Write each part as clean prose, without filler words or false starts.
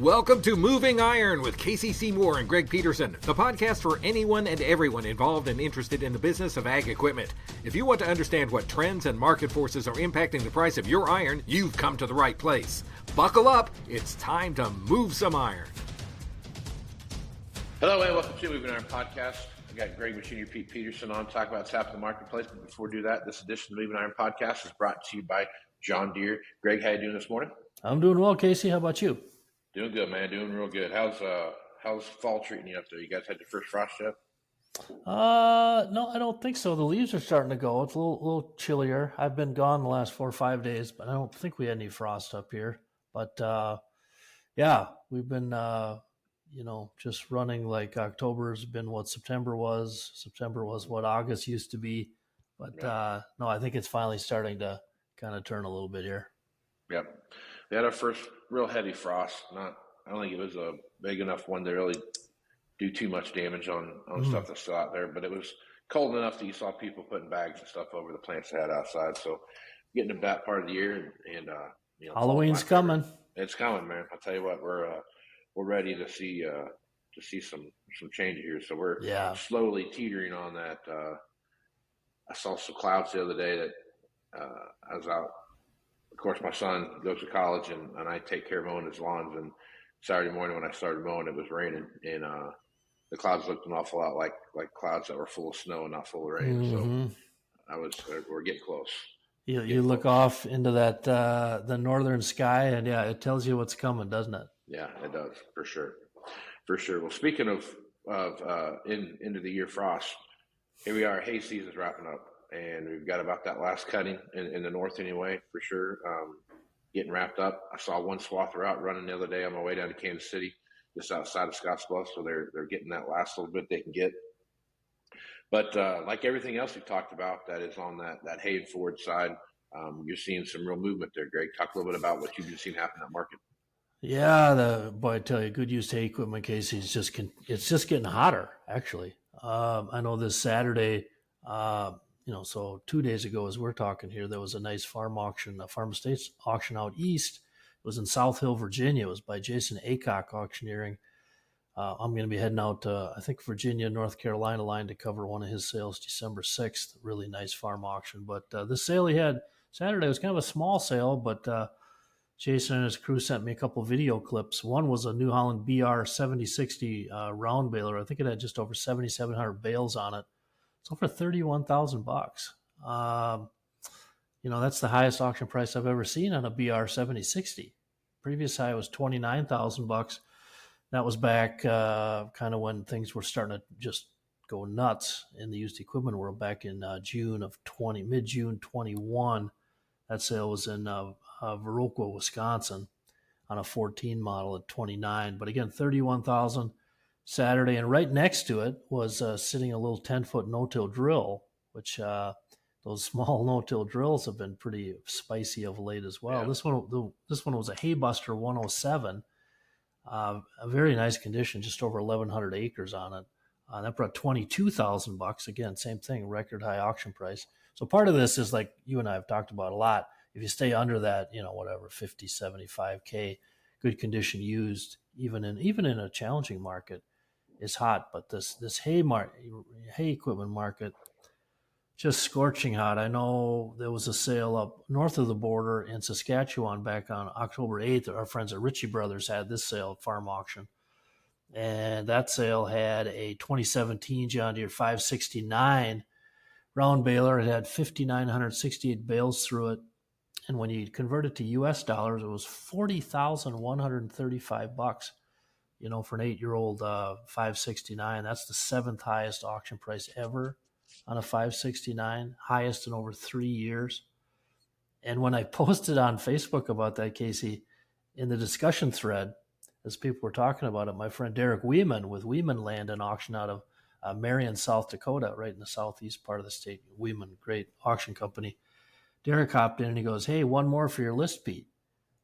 Welcome to Moving Iron with Casey Seymour and Greg Peterson, the podcast for anyone and everyone involved and interested in the business of ag equipment. If you want to understand what trends and market forces are impacting the price of your iron, you've come to the right place. Buckle up, it's time to move some iron. Hello and welcome to Moving Iron Podcast. I got Greg Machinery Pete Peterson on to talk about what's happening in the marketplace. But before we do that, this edition of the Moving Iron Podcast is brought to you by John Deere. Greg, how you doing this morning? I'm doing well, Casey. How about you? Doing good, man. Doing real good. How's fall treating you up there? You guys had your first frost yet? No, I don't think so. The leaves are starting to go. It's a little chillier. I've been gone the last 4 or 5 days, but I don't think we had any frost up here. But yeah, we've been just running like October's been what September was. September was what August used to be. But no, I think it's finally starting to kind of turn a little bit here. Yep. We had our first real heavy frost. I don't think it was a big enough one to really do too much damage on stuff that's still out there, but it was cold enough that you saw people putting bags and stuff over the plants they had outside. So getting to that part of the year and Halloween's coming. It's coming, man. I'll tell you what, we're ready to see some change here. So we're slowly teetering on that. I saw some clouds the other day that I was out. Of course, my son goes to college, and I take care of mowing his lawns. And Saturday morning when I started mowing, it was raining, and the clouds looked an awful lot like clouds that were full of snow and not full of rain. Mm-hmm. So we're getting close. You look off into that the northern sky, and it tells you what's coming, doesn't it? Yeah, it does, for sure. Well, speaking of into the year frost, here we are. Hay season's wrapping up. And we've got about that last cutting in the north anyway, for sure, getting wrapped up. I saw one swather out running the other day on my way down to Kansas City, just outside of Scottsbluff. So they're getting that last little bit they can get. But like everything else we've talked about that is on that hay and forward side, you're seeing some real movement there, Greg. Talk a little bit about what you've been seeing happen in that market. Yeah, I tell you, good used hay equipment, Casey, it's just getting hotter, actually. I know this Saturday, so 2 days ago, as we're talking here, there was a nice farm auction, a farm estates auction out east. It was in South Hill, Virginia. It was by Jason Aycock Auctioneering. I'm going to be heading out to, I think, Virginia, North Carolina line to cover one of his sales December 6th. Really nice farm auction. But this sale he had Saturday was kind of a small sale, but Jason and his crew sent me a couple video clips. One was a New Holland BR 7060 round baler. I think it had just over 7,700 bales on it. It's over $31,000. That's the highest auction price I've ever seen on a BR 7060. Previous high was $29,000. That was back kind of when things were starting to just go nuts in the used equipment world back in mid-June 21. That sale was in Viroqua, Wisconsin on a 14 model at 29. But again, $31,000. Saturday, and right next to it was sitting a little 10-foot no-till drill, which those small no-till drills have been pretty spicy of late as well. Yeah. This one was a Haybuster 107, a very nice condition, just over 1,100 acres on it. That brought $22,000. Again, same thing, record high auction price. So part of this is like you and I have talked about a lot. If you stay under that, 50, 75K, good condition used, even in a challenging market, is hot. But this hay equipment market, just scorching hot. I know there was a sale up north of the border in Saskatchewan back on October 8th. Our friends at Ritchie Brothers had this sale at farm auction. And that sale had a 2017 John Deere 569 round baler. It had 5,968 bales through it. And when you convert it to US dollars, it was $40,135. For an 8-year-old 569, that's the 7th highest auction price ever on a 569, highest in over 3 years. And when I posted on Facebook about that, Casey, in the discussion thread, as people were talking about it, my friend Derek Weeman with Weeman Land and Auction out of Marion, South Dakota, right in the southeast part of the state, Weeman, great auction company. Derek hopped in and he goes, "Hey, one more for your list, Pete.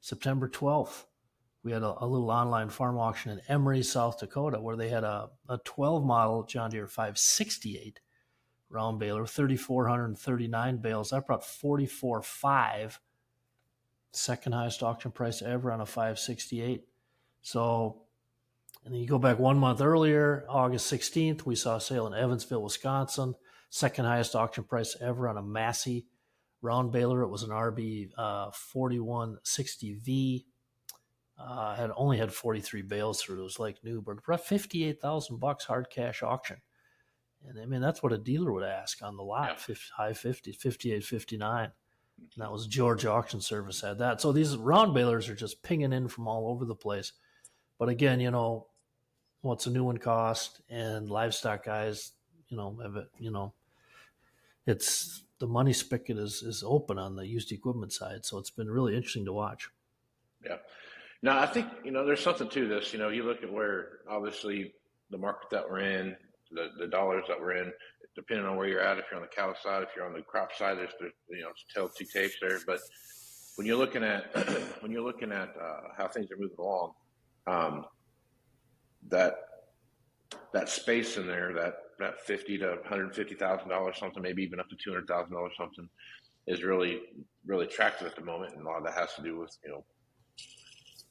September 12th. We had a little online farm auction in Emery, South Dakota, where they had a 12 model John Deere 568 round baler, 3,439 bales. That brought $44,500, second highest auction price ever on a 568. So, and then you go back 1 month earlier, August 16th, we saw a sale in Evansville, Wisconsin, second highest auction price ever on a Massey round baler. It was an RB 4160V. Had only had 43 bales through. It was like new, but $58,000 hard cash auction. And I mean, that's what a dealer would ask on the lot, high 50s, 58, 59. And that was George Auction Service had that. So these round balers are just pinging in from all over the place. But again, what's a new one cost? And livestock guys, it's the money spigot is open on the used equipment side. So it's been really interesting to watch. Yeah. Now, I think, there's something to this. You look at where, obviously, the market that we're in, the dollars that we're in, depending on where you're at, if you're on the cattle side, if you're on the crop side, there's tell two tapes there. But when you're looking at how things are moving along, that space in there, that $50,000 to $150,000 something, maybe even up to $200,000 something, is really, really attractive at the moment. And a lot of that has to do with,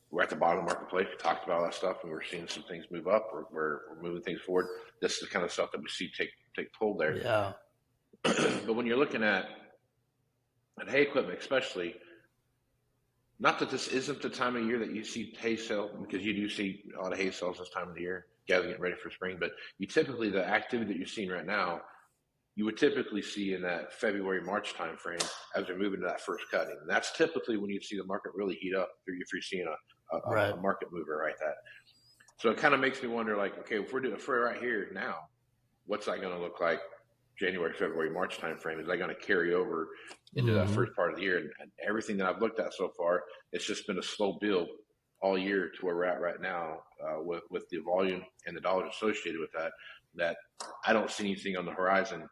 we're at the bottom of the marketplace. We talked about all that stuff, and we're seeing some things move up. We're moving things forward. This is the kind of stuff that we see take hold there. Yeah. But when you're looking at hay equipment, especially, not that this isn't the time of year that you see hay sale, because you do see a lot of hay sales this time of the year, guys getting ready for spring. But the activity that you're seeing right now, you would typically see in that February, March timeframe as they're moving to that first cutting. And that's typically when you see the market really heat up if you're seeing a market mover like that. So it kind of makes me wonder, like, okay, if we're right here now, what's that going to look like January, February, March timeframe? Is that going to carry over into that first part of the year? And everything that I've looked at so far, it's just been a slow build all year to where we're at right now with the volume and the dollars associated with that I don't see anything on the horizon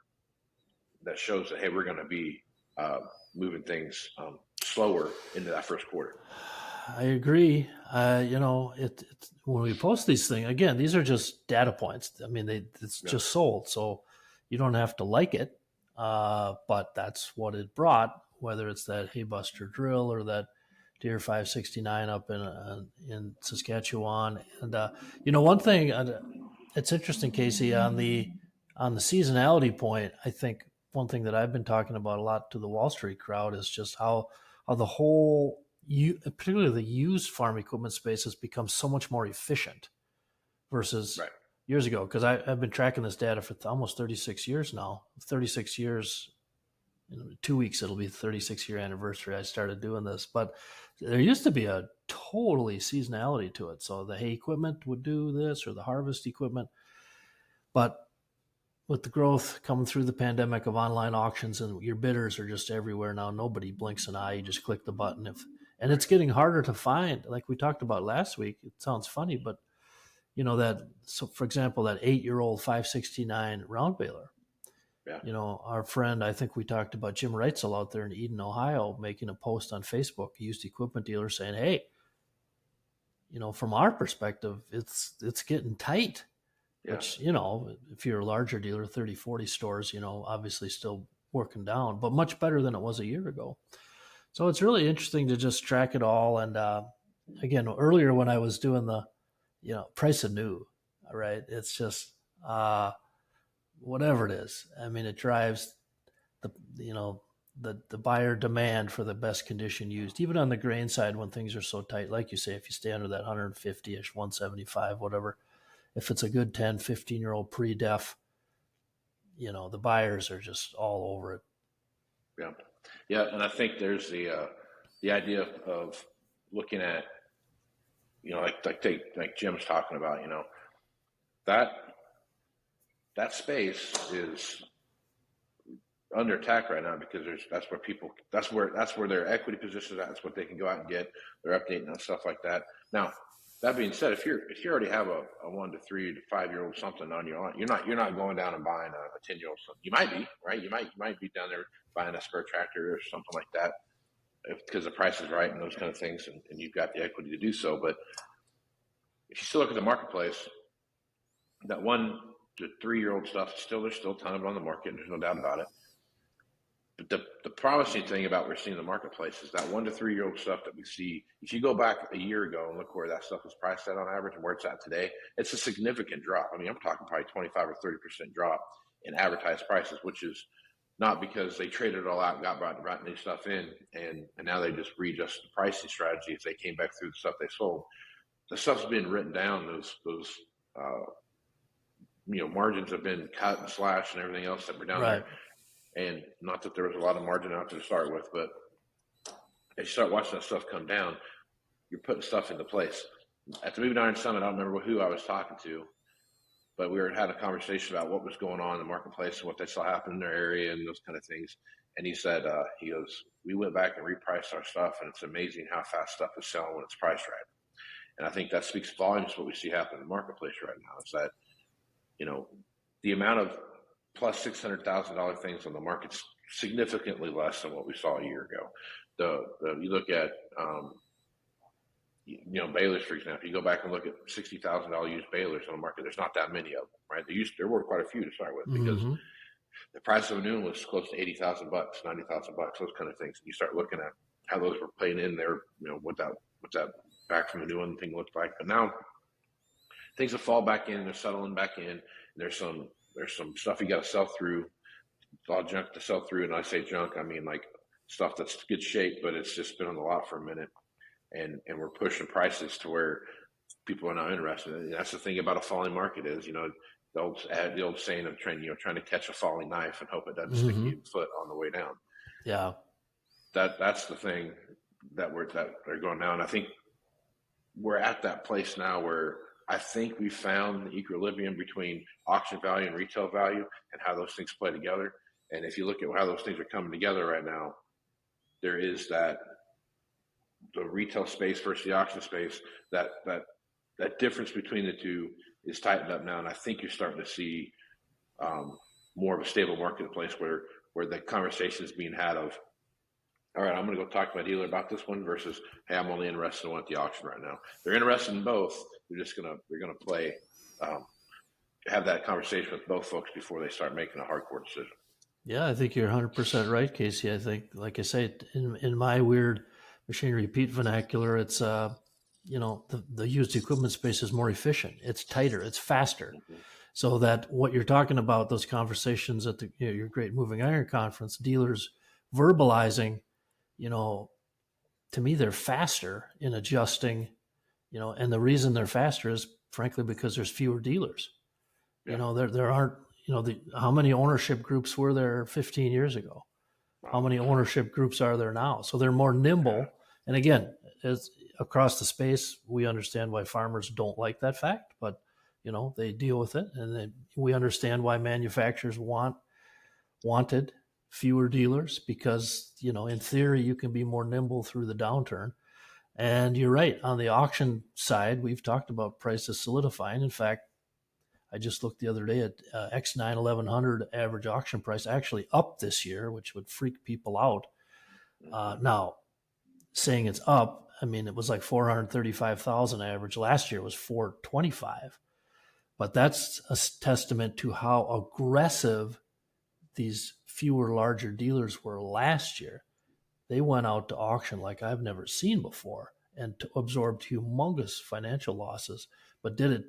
that shows that, hey, we're going to be moving things slower into that first quarter. I agree. When we post these things, again, these are just data points. I mean, it's just sold, so you don't have to like it, but that's what it brought. Whether it's that Haybuster drill or that Deere 569 up in Saskatchewan, and one thing, it's interesting, Casey, on the seasonality point. I think one thing that I've been talking about a lot to the Wall Street crowd is just how the whole, particularly the used farm equipment space, has become so much more efficient versus years ago. Because I've been tracking this data for almost 36 years now. 36 years, in 2 weeks it'll be the 36-year anniversary I started doing this. But there used to be a totally seasonality to it. So the hay equipment would do this, or the harvest equipment. But with the growth coming through the pandemic of online auctions, and your bidders are just everywhere now, nobody blinks an eye. You just click the button. And it's getting harder to find. Like we talked about last week, it sounds funny, but so for example, that 8-year-old 569 round baler. Yeah. Our friend, I think we talked about Jim Reitzel out there in Eden, Ohio, making a post on Facebook, a used equipment dealer, saying, hey, from our perspective, it's getting tight. Yeah. Which, if you're a larger dealer, 30, 40 stores, obviously still working down, but much better than it was a year ago. So it's really interesting to just track it all. And again, earlier when I was doing the, price of new, right? It's just whatever it is. I mean, it drives the buyer demand for the best condition used, even on the grain side when things are so tight. Like you say, if you stay under that 150-ish, 175, whatever, if it's a good 10, 15-year-old pre-def, the buyers are just all over it. Yeah. Yeah. And I think there's the idea of looking at, like Jim's talking about, that space is under attack right now because that's where their equity position is at. That's what they can go out and get. They're updating and stuff like that. Now, that being said, if you already have a 1 to 3 to 5-year-old something on your lawn, you're not going down and buying a 10-year-old something. You might be, right? You might be down there buying a spur tractor or something like that because the price is right and those kind of things, and you've got the equity to do so. But if you still look at the marketplace, that 1 to 3-year-old stuff, there's still a ton of it on the market. There's no doubt about it. But the promising thing about we're seeing in the marketplace is that 1 to 3 year old stuff that we see. If you go back a year ago and look where that stuff was priced at on average and where it's at today, it's a significant drop. I mean, I'm talking probably 25 or 30% drop in advertised prices, which is not because they traded it all out and brought new stuff in, and now they just readjust the pricing strategy as they came back through the stuff they sold. The stuff's been written down. Those margins have been cut and slashed and everything else that were down there. And not that there was a lot of margin out there to start with, but as you start watching that stuff come down, you're putting stuff into place. At the Moving Iron Summit, I don't remember who I was talking to, but we were having a conversation about what was going on in the marketplace and what they saw happen in their area and those kind of things. And he said, he goes, we went back and repriced our stuff, and it's amazing how fast stuff is selling when it's priced right. And I think that speaks volumes to what we see happen in the marketplace right now. Is that, the amount of plus $600,000 things on the market's significantly less than what we saw a year ago. You look at, balers, for example. You go back and look at $60,000 used balers on the market. There's not that many of them, right? There were quite a few to start with because the price of a new one was close to $80,000, $90,000, those kind of things. You start looking at how those were playing in there, what that back from the new one thing looked like. But now things have fall back in, they're settling back in. There's some stuff you got to sell through. It's all junk to sell through, and I say junk, I mean like stuff that's good shape, but it's just been on the lot for a minute, and we're pushing prices to where people are not interested. And that's the thing about a falling market is, the old saying of trying to catch a falling knife and hope it doesn't stick you in the foot on the way down. Yeah, that's the thing that they're going now, and I think we're at that place now where I think we found the equilibrium between auction value and retail value and how those things play together. And if you look at how those things are coming together right now, there is the retail space versus the auction space, that difference between the two is tightened up now. And I think you're starting to see more of a stable marketplace where the conversation is being had of, all right, I'm going to go talk to my dealer about this one versus, hey, I'm only interested in one at the auction right now. They're interested in both. They're going to play, have that conversation with both folks before they start making a hardcore decision. Yeah, I think you're 100% right, Casey. I think, like I say, in my weird machinery Pete vernacular, it's the used equipment space is more efficient. It's tighter. It's faster. Mm-hmm. So that what you're talking about, those conversations at your Great Moving Iron Conference, dealers verbalizing, to me, they're faster in adjusting, and the reason they're faster is frankly because there's fewer dealers. Yeah. There aren't, how many ownership groups were there 15 years ago? How many ownership groups are there now? So they're more nimble. Yeah. And again, as across the space, we understand why farmers don't like that fact, but they deal with it, and we understand why manufacturers wanted fewer dealers because, in theory, you can be more nimble through the downturn. And you're right. On the auction side, we've talked about prices solidifying. In fact, I just looked the other day at X9 1100 average auction price actually up this year, which would freak people out. Now, saying it's up, I mean, it was like 435,000 average. Last year was 425. But that's a testament to how aggressive these fewer, larger dealers were last year. They went out to auction like I've never seen before and absorbed humongous financial losses, but did it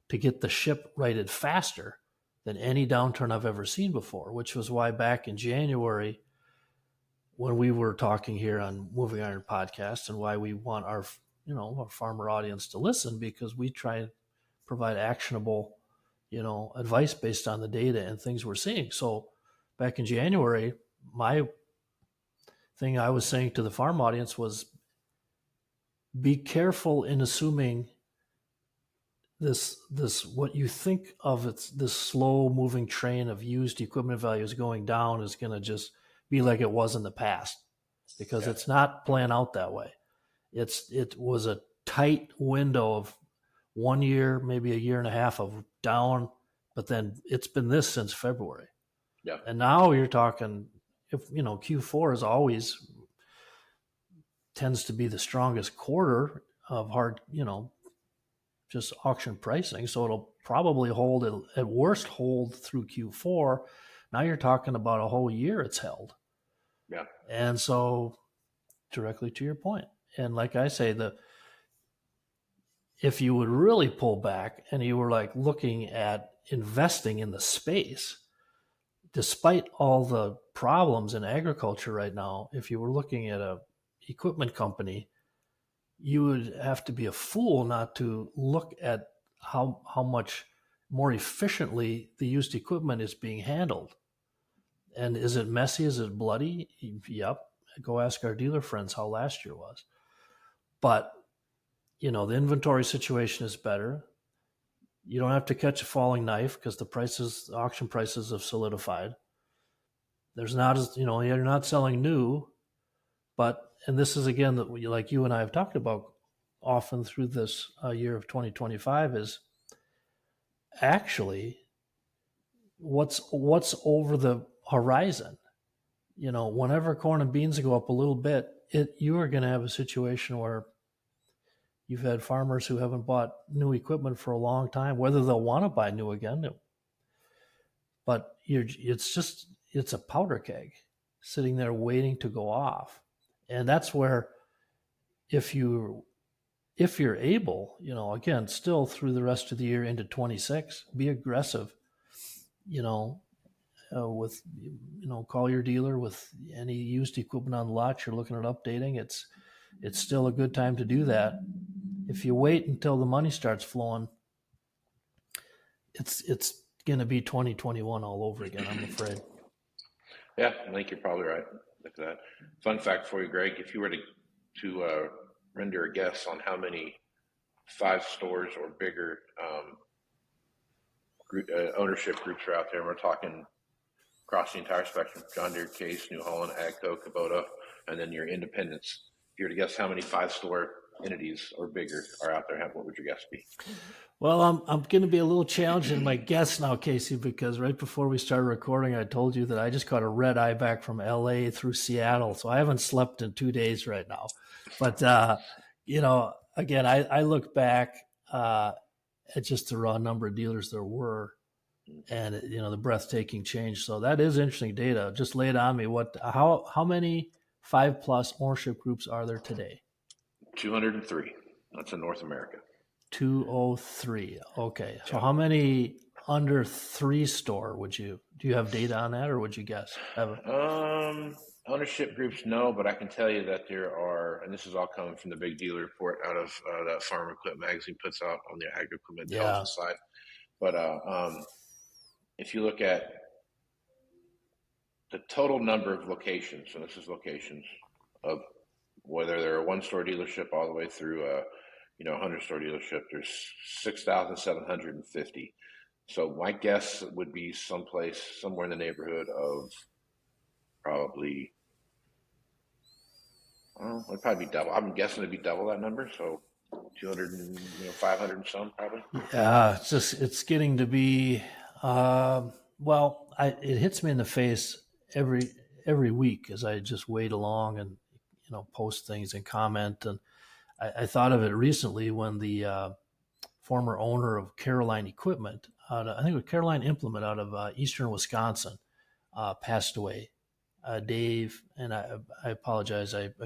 to get the ship righted faster than any downturn I've ever seen before, which was why back in January, when we were talking here on Moving Iron Podcast, and why we want our farmer audience to listen, because we try and provide actionable, advice based on the data and things we're seeing. So back in January, my thing I was saying to the farm audience was, be careful in assuming this what you think of it's this slow moving train of used equipment values going down is going to just be like it was in the past, because it's not playing out that way. It was a tight window of 1 year, maybe a year and a half of down, but then it's been this since February. Yeah. And now you're talking, if Q4 is always tends to be the strongest quarter of hard, just auction pricing. So it'll probably at worst hold through Q4. Now you're talking about a whole year it's held. Yeah. And so, directly to your point, and like I say, if you would really pull back and you were like looking at investing in the space, despite all the problems in agriculture right now, if you were looking at a equipment company, you would have to be a fool not to look at how much more efficiently the used equipment is being handled. And is it messy? Is it bloody? Yep. Go ask our dealer friends how last year was. But, the inventory situation is better. You don't have to catch a falling knife because the auction prices have solidified. There's not as, you're not selling new, and this is again that like you and I have talked about often through this year of 2025 is actually what's over the horizon. Whenever corn and beans go up a little bit, you are going to have a situation where you've had farmers who haven't bought new equipment for a long time, whether they'll want to buy new again, but it's a powder keg sitting there waiting to go off. And that's where if you're able, again, still through the rest of the year into 26, be aggressive, with, call your dealer with any used equipment on the lot you're looking at updating. It's still a good time to do that. If you wait until the money starts flowing, it's going to be 2021 all over again, I'm afraid. Yeah, I think you're probably right. Look at that. Fun fact for you, Greg, if you were to render a guess on how many 5 stores or bigger ownership groups are out there, we're talking across the entire spectrum: John Deere, Case, New Holland, AGCO, Kubota, and then your independents. If you were to guess how many 5-store entities or bigger are out there, what would your guess be? Well, I'm going to be a little challenged in my guess now, Casey, because right before we started recording, I told you that I just caught a red eye back from LA through Seattle. So I haven't slept in 2 days right now. But, again, I look back at just the raw number of dealers there were and, the breathtaking change. So that is interesting data. Just lay it on me. How many 5+ ownership groups are there today? 203. That's in North America. 203. Okay. So how many under 3 store do you have data on that, or would you guess? Ownership groups, no, but I can tell you that there are, and this is all coming from the big dealer report out of that Farm Equipment magazine puts out on the Ag Equipment Intelligence side. But if you look at the total number of locations, so this is locations of whether they're a 1-store dealership all the way through a 100-store dealership, there's 6,750. So my guess would be somewhere in the neighborhood of probably, it'd probably be double. I'm guessing it'd be double that number. So 200 and 500 and some probably. Yeah, it's getting to be, it hits me in the face every week as I just wade along and, post things and comment. And I thought of it recently when the former owner of Caroline Equipment, I think it was Caroline Implement out of eastern Wisconsin, passed away. Dave, and I apologize. I've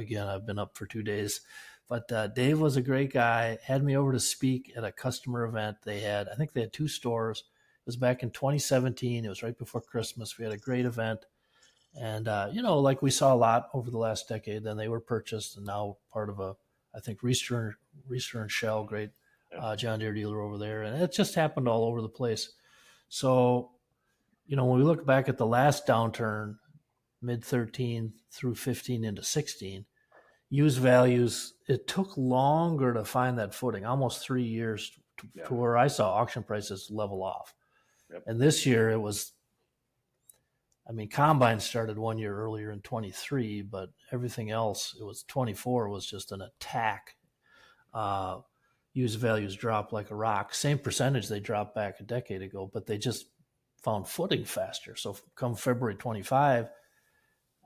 been up for 2 days, but Dave was a great guy. Had me over to speak at a customer event I think they had 2 stores. It was back in 2017. It was right before Christmas. We had a great event. And, like we saw a lot over the last decade, then they were purchased and now part of I think Reister and Shell, great John Deere dealer over there. And it just happened all over the place. So, when we look back at the last downturn, mid-13 through 15 into 16, used values, it took longer to find that footing, almost 3 years to where I saw auction prices level off. Yep. And this year it was, combine started 1 year earlier in 23, but everything else, it was 24 was just an attack. Used values dropped like a rock. Same percentage they dropped back a decade ago, but they just found footing faster. So come February 25,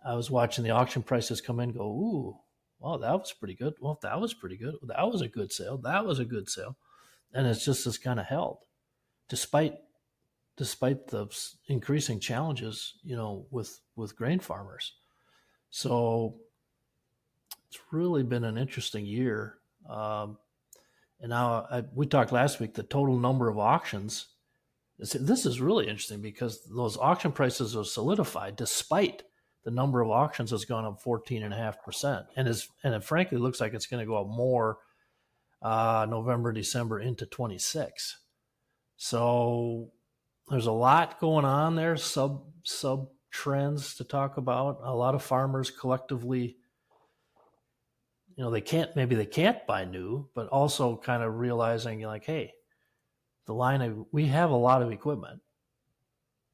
I was watching the auction prices come in, go, ooh, well, that was pretty good. Well, that was pretty good. That was a good sale. That was a good sale. And it's just as kind of held despite the increasing challenges, with grain farmers. So it's really been an interesting year. And now we talked last week, the total number of auctions. This is really interesting because those auction prices are solidified despite the number of auctions has gone up 14.5%. And it frankly looks like it's going to go up more November, December into 26. So there's a lot going on there, sub trends to talk about. A lot of farmers collectively, they can't buy new, but also kind of realizing like, hey, we have a lot of equipment.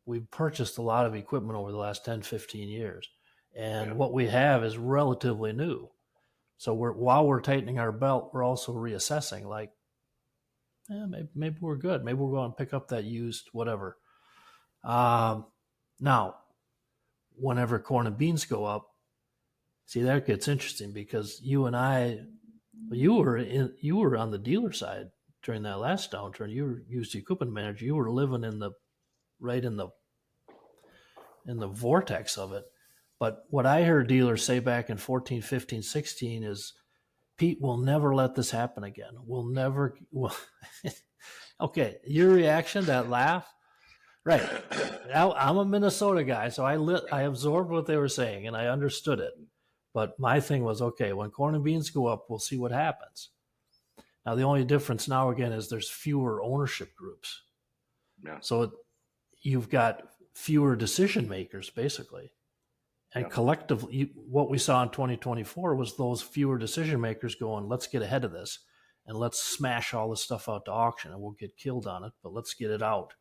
We've purchased a lot of equipment over the last 10, 15 years. And what we have is relatively new. So while we're tightening our belt, we're also reassessing like, maybe we're good. Maybe we'll go and pick up that used whatever. Now, whenever corn and beans go up, see, that gets interesting because you were on the dealer side during that last downturn. You were used equipment manager. You were living in the vortex of it. But what I heard dealers say back in 14, 15, 16 is, Pete, we'll never let this happen again. Okay, your reaction, that laugh, right? I'm a Minnesota guy, so I absorbed what they were saying and I understood it. But my thing was, okay, when corn and beans go up, we'll see what happens. Now, the only difference now, again, is there's fewer ownership groups. Yeah. So you've got fewer decision makers, basically. And collectively, what we saw in 2024 was those fewer decision makers going, let's get ahead of this and let's smash all this stuff out to auction and we'll get killed on it, but let's get it out.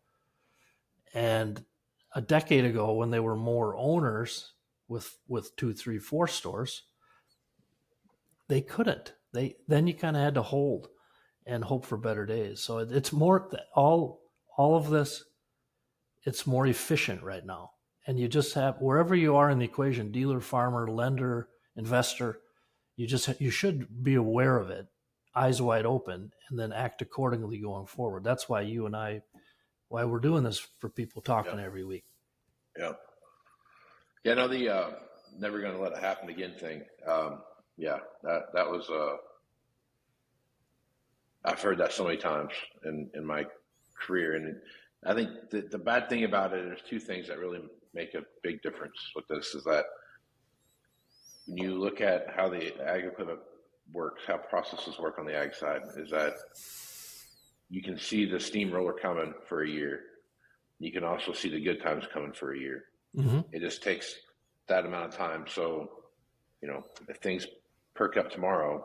And a decade ago, when there were more owners with 2, 3, 4 stores, they couldn't. Then you kind of had to hold and hope for better days. So it's more all of this. It's more efficient right now, and you just have, wherever you are in the equation, dealer, farmer, lender, investor, you should be aware of it, eyes wide open, and then act accordingly going forward. That's why why we're doing this for people talking every week. Yeah. Yeah, no, the never going to let it happen again thing. That was, I've heard that so many times in my career. And I think the bad thing about it, there's two things that really make a big difference with this, is that when you look at how the ag equipment works, how processes work on the ag side, is that you can see the steamroller coming for a year. You can also see the good times coming for a year. Mm-hmm. It just takes that amount of time. So, if things perk up tomorrow,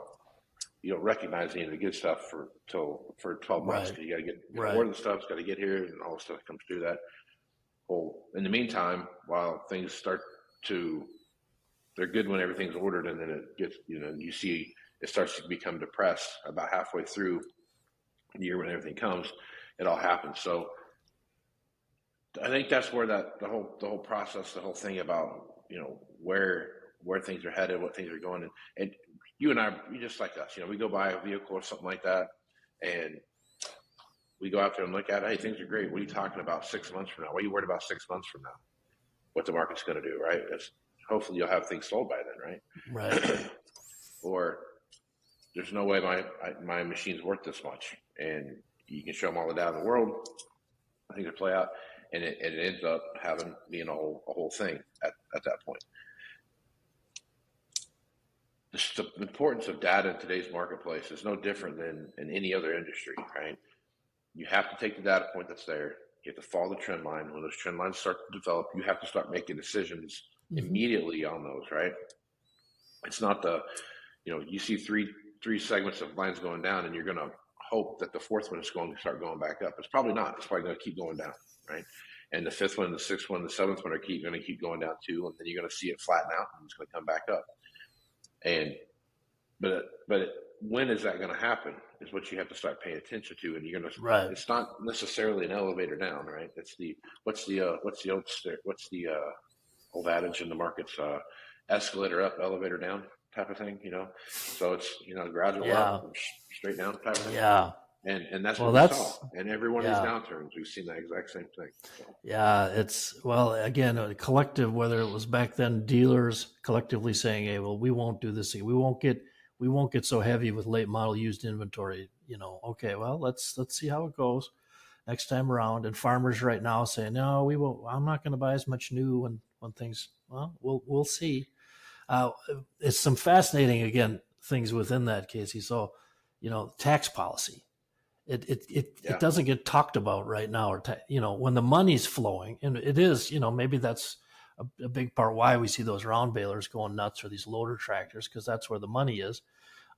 you don't recognize any of the good stuff for 12 months. Right. You got to get more of the stuff's got to get here, and all the stuff comes through that. Well, in the meantime, while things they're good when everything's ordered, and then it gets, you see it starts to become depressed about halfway through the year when everything comes, it all happens. So I think that's where the whole process, the whole thing about, where things are headed, what things are going, and you and I, you just like us, we go buy a vehicle or something like that, and we go out there and look at it. Hey, things are great. What are you talking about 6 months from now? What are you worried about 6 months from now? What the market's going to do, right? Hopefully you'll have things sold by then, right? Right. Or there's no way my machine's worth this much, and you can show them all the data in the world. I think they play out, and it ends up being a whole thing at that point. The importance of data in today's marketplace is no different than in any other industry, right? You have to take the data point that's there. You have to follow the trend line. When those trend lines start to develop, you have to start making decisions immediately on those, right? It's not you see three segments of lines going down, and you're going to hope that the fourth one is going to start going back up. It's probably not. It's probably going to keep going down, right? And the fifth one, the sixth one, the seventh one are going to keep going down too, and then you're going to see it flatten out, and it's going to come back up. But when is that going to happen is what you have to start paying attention to, and you're going to. Right. It's not necessarily an elevator down, right? It's what's the old adage in the markets, escalator up, elevator down type of thing, So it's gradual up, straight down type of thing. Yeah, And that's Well, what we that's saw. And every one of these yeah. downturns, we've seen that exact same thing. So, Yeah, it's well again a collective. Whether it was back then dealers collectively saying, "Hey, well, we won't do this. We won't get so heavy with late model used inventory." Okay, well, let's see how it goes next time around. And farmers right now saying, "No, we won't. I'm not going to buy as much new when things." Well, we'll see. It's some fascinating again things within that, Casey. So, tax policy. It doesn't get talked about right now, or when the money's flowing, and it is, maybe that's a big part why we see those round balers going nuts, or these loader tractors, because that's where the money is.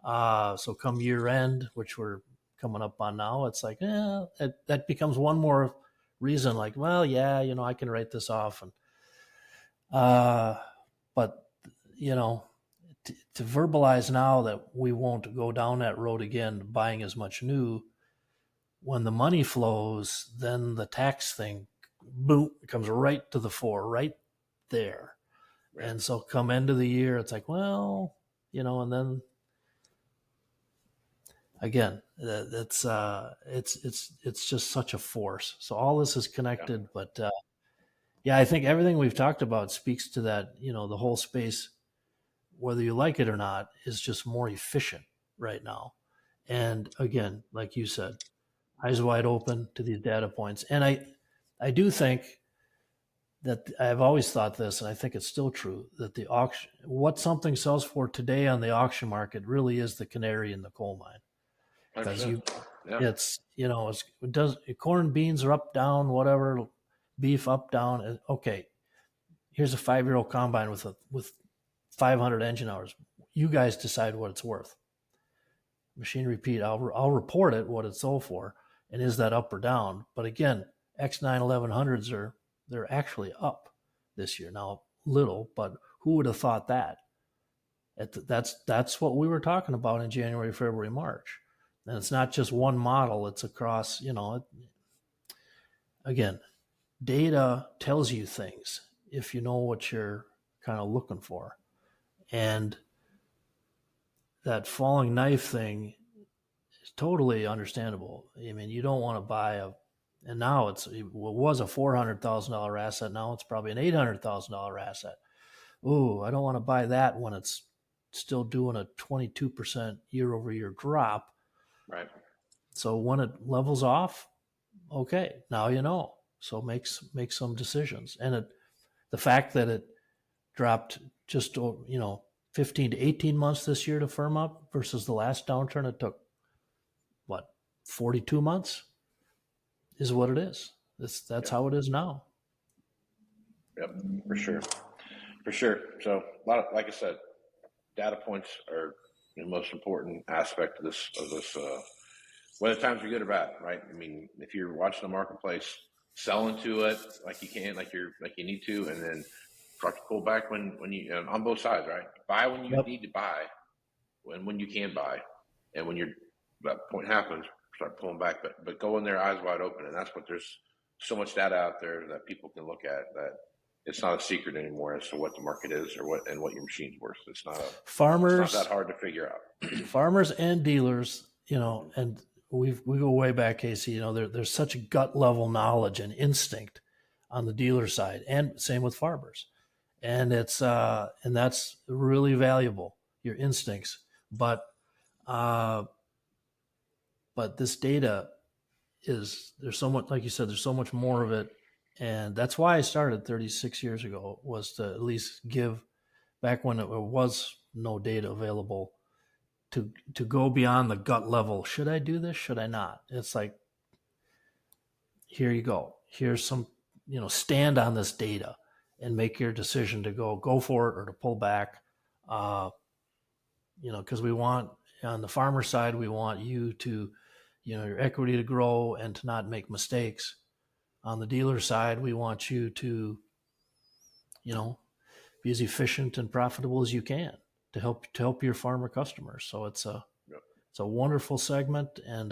So come year end, which we're coming up on now, it's like, that becomes one more reason. Like, well, yeah, I can write this off, and but to verbalize now that we won't go down that road again, buying as much new. When the money flows, then the tax thing, boom, comes right to the fore, right there. Right. And so come end of the year, it's like, well, and then again, it's just such a force. So all this is connected, but I think everything we've talked about speaks to that. The whole space, whether you like it or not, is just more efficient right now. And again, like you said, eyes wide open to these data points. And I do think that I've always thought this, and I think it's still true, that the auction, what something sells for today on the auction market really is the canary in the coal mine. Because corn, beans are up, down, whatever, beef up, down. Okay, here's a 5-year-old combine with 500 engine hours. You guys decide what it's worth. Machine repeat, I'll report it, what it sold for. And is that up or down? But again, X9 1100s they're actually up this year. Now, little, but who would have thought that? That's what we were talking about in January, February, March. And it's not just one model, it's across, again, data tells you things if you know what you're kind of looking for. And that falling knife thing is totally understandable. I mean, you don't want to buy and now it was a $400,000 asset. Now it's probably an $800,000 asset. Ooh, I don't want to buy that when it's still doing a 22% year over year drop. Right. So when it levels off, okay, now So make some decisions. And the fact that it dropped just 15 to 18 months this year to firm up versus the last downturn it took 42 months is what it is. That's how it is now. Yep, for sure. So a lot of, like I said, data points are the most important aspect of this. Whether times are good or bad, right? I mean, if you're watching the marketplace, sell into it like you can, like you need to, and then start to pull back when you on both sides, right? Buy when you need to buy, when you can buy, and when that point happens, start pulling back. But go in there eyes wide open, and that's what there's so much data out there that people can look at that it's not a secret anymore as to what the market is or what your machine's worth. It's not that hard to figure out. Farmers and dealers, and we go way back, Casey. There's such a gut level knowledge and instinct on the dealer side, and same with farmers. And it's and that's really valuable, your instincts. But this data there's so much, like you said, there's so much more of it. And that's why I started 36 years ago, was to at least give, back when there was no data available, to go beyond the gut level. Should I do this? Should I not? It's like, here you go. Here's some, stand on this data and make your decision to go for it or to pull back. Because we want, on the farmer side, we want you to, your equity to grow and to not make mistakes. On the dealer side, we want you to, be as efficient and profitable as you can to help your farmer customers. So it's a wonderful segment, and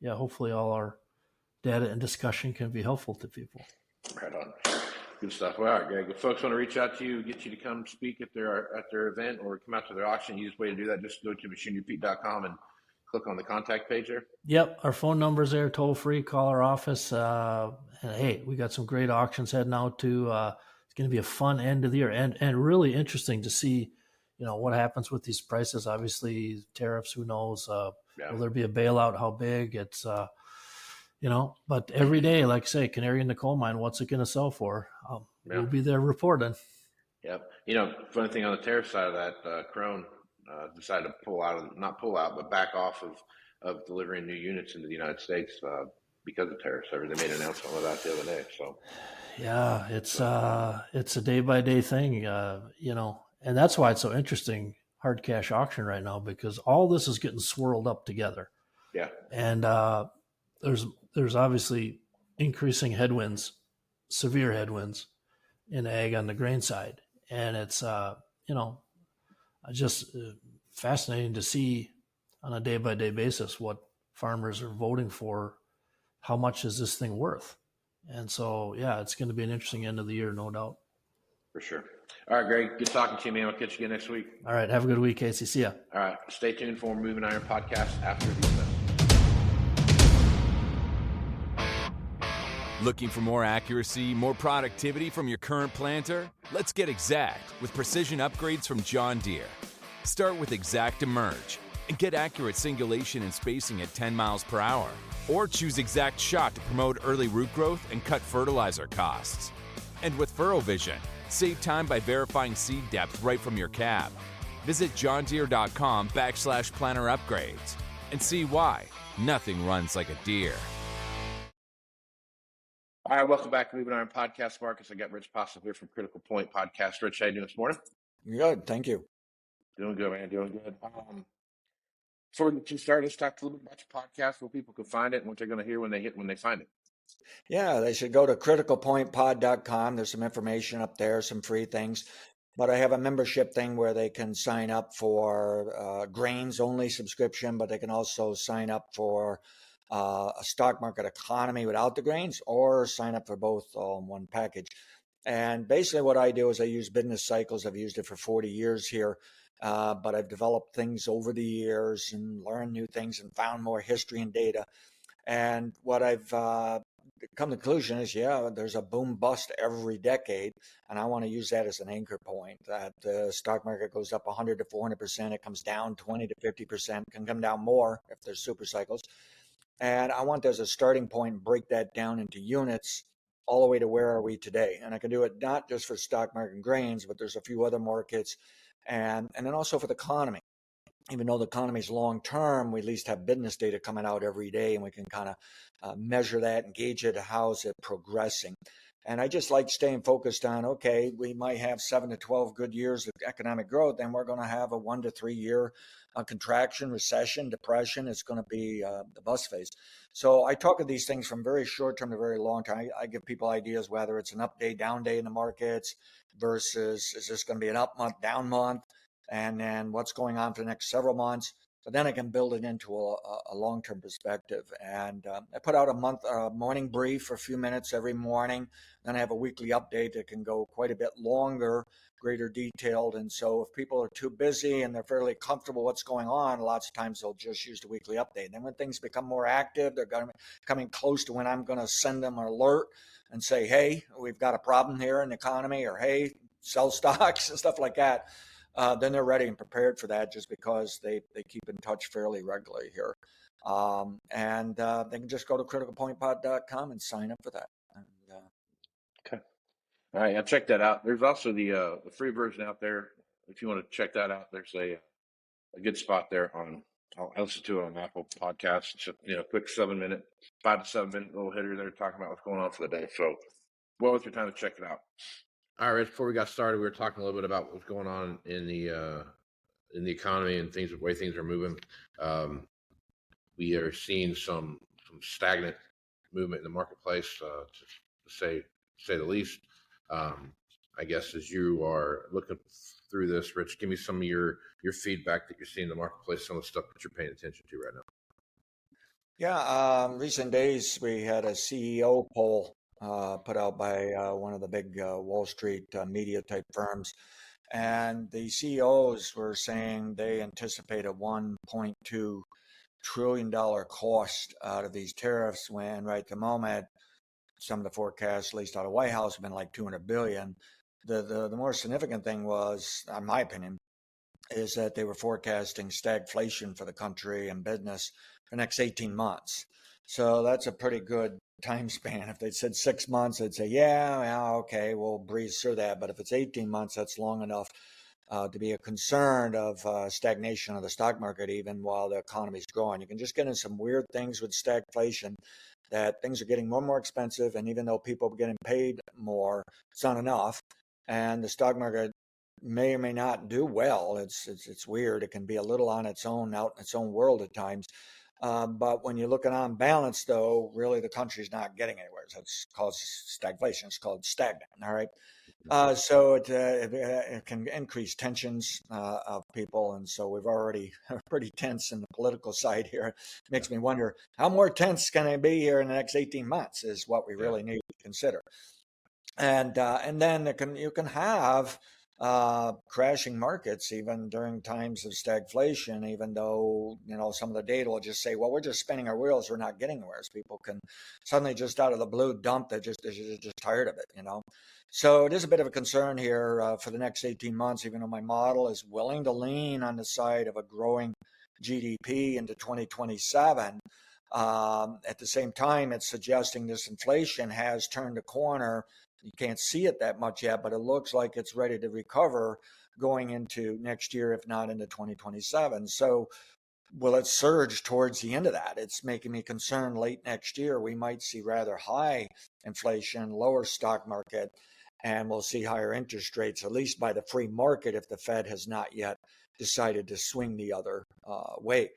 hopefully all our data and discussion can be helpful to people. Right on. Good stuff. Well, all right, Greg. If folks want to reach out to you, get you to come speak at their event or come out to their auction, the easiest way to do that, just go to machinerepeat.com and click on the contact page there. Yep, our phone number's there, toll free. Call our office. And hey, we got some great auctions heading out to. It's going to be a fun end of the year, and really interesting to see, what happens with these prices. Obviously, tariffs. Who knows? Will there be a bailout? How big? It's But every day, like I say, canary in the coal mine. What's it going to sell for? We'll be there reporting. Yep. Funny thing on the tariff side of that, Crone decided to not pull out, but back off of delivering new units into the United States because of tariffs. They made an announcement of that the other day. So, yeah, it's a day by day thing, and that's why it's so interesting. Hard cash auction right now, because all this is getting swirled up together. Yeah, and there's obviously increasing headwinds, severe headwinds in ag on the grain side, and it's just fascinating to see on a day by day basis what farmers are voting for. How much is this thing worth? And so, yeah, it's going to be an interesting end of the year, no doubt. For sure. All right, Greg, good talking to you, man. I'll catch you again next week. All right, have a good week, Casey. See ya. All right, stay tuned for Moving Iron podcast after the event. Looking for more accuracy, more productivity from your current planter? Let's get exact with precision upgrades from John Deere. Start with Exact Emerge and get accurate singulation and spacing at 10 miles per hour. Or choose Exact Shot to promote early root growth and cut fertilizer costs. And with Furrow Vision, save time by verifying seed depth right from your cab. Visit johndeere.com/planner upgrades and see why nothing runs like a deer. All right, welcome back to Moving Iron Podcast, Marcus. I got Rich Possum here from Critical Point Podcast. Rich, how you doing this morning? Good, thank you. Doing good, man. Doing good. Before we get started, let's talk a little bit about your podcast, where people can find it and what they're going to hear when they find it. Yeah, they should go to criticalpointpod.com. There's some information up there, some free things. But I have a membership thing where they can sign up for grains only subscription, but they can also sign up for a stock market economy without the grains, or sign up for both all in one package. And basically what I do is I use business cycles. I've used it for 40 years here. But I've developed things over the years and learned new things and found more history and data. And what I've come to the conclusion is, there's a boom bust every decade. And I want to use that as an anchor point, that the stock market goes up 100 to 400%. It comes down 20 to 50%, can come down more if there's super cycles. And I want as a starting point and break that down into units all the way to where are we today. And I can do it not just for stock market and grains, but there's a few other markets. And then also for the economy. Even though the economy is long term, we at least have business data coming out every day, and we can kind of measure that and gauge it. How's it progressing? And I just like staying focused on, okay, we might have 7 to 12 good years of economic growth, then we're going to have a 1 to 3 year contraction, recession, depression. It's going to be the bust phase. So I talk of these things from very short term to very long term. I give people ideas whether it's an up day, down day in the markets versus is this going to be an up month, down month, and then what's going on for the next several months. But then I can build it into a long-term perspective. And I put out a morning brief for a few minutes every morning. Then I have a weekly update that can go quite a bit longer, greater detailed. And so if people are too busy and they're fairly comfortable what's going on, lots of times they'll just use the weekly update. And then when things become more active, they're coming close to when I'm going to send them an alert and say, hey, we've got a problem here in the economy, or hey, sell stocks and stuff like that. Then they're ready and prepared for that, just because they keep in touch fairly regularly here. And they can just go to criticalpointpod.com and sign up for that. Okay. All right, I'll check that out. There's also the free version out there. If you want to check that out, there's a good spot there I listen to it on Apple Podcasts. It's a quick 5 to 7 minute little hitter there talking about what's going on for the day. So well worth your time to check it out. All right, before we got started, we were talking a little bit about what's going on in the economy and the way things are moving. We are seeing some stagnant movement in the marketplace, to say the least. I guess as you are looking through this, Rich, give me some of your feedback that you're seeing in the marketplace, some of the stuff that you're paying attention to right now. Yeah, recent days we had a CEO poll put out by one of the big Wall Street media type firms. And the CEOs were saying they anticipate a $1.2 trillion cost out of these tariffs when right at the moment, some of the forecasts, at least out of White House, have been like 200 billion. The more significant thing was, in my opinion, is that they were forecasting stagflation for the country and business for the next 18 months. So that's a pretty good time span. If they said 6 months, I'd say, yeah, okay, we'll breeze through that. But if it's 18 months, that's long enough to be a concern of stagnation of the stock market, even while the economy is growing. You can just get in some weird things with stagflation, that things are getting more and more expensive. And even though people are getting paid more, it's not enough. And the stock market may or may not do well. It's weird. It can be a little on its own, out in its own world at times. But when you look at on balance, though, really the country's not getting anywhere. So it's called stagflation. It's called stagnant. All right. So it can increase tensions of people. And so we've already pretty tense in the political side here. It makes me wonder how more tense can it be here in the next 18 months is what we really need to consider. And then you can have crashing markets even during times of stagflation, even though, some of the data will just say, well, we're just spinning our wheels, we're not getting anywhere. People can suddenly just out of the blue dump, they're just tired of it, So it is a bit of a concern here for the next 18 months, even though my model is willing to lean on the side of a growing GDP into 2027. At the same time, it's suggesting this inflation has turned a corner. You can't see it that much yet, but it looks like it's ready to recover going into next year, if not into 2027. So will it surge towards the end of that? It's making me concerned late next year. We might see rather high inflation, lower stock market, and we'll see higher interest rates, at least by the free market, if the Fed has not yet decided to swing the other way.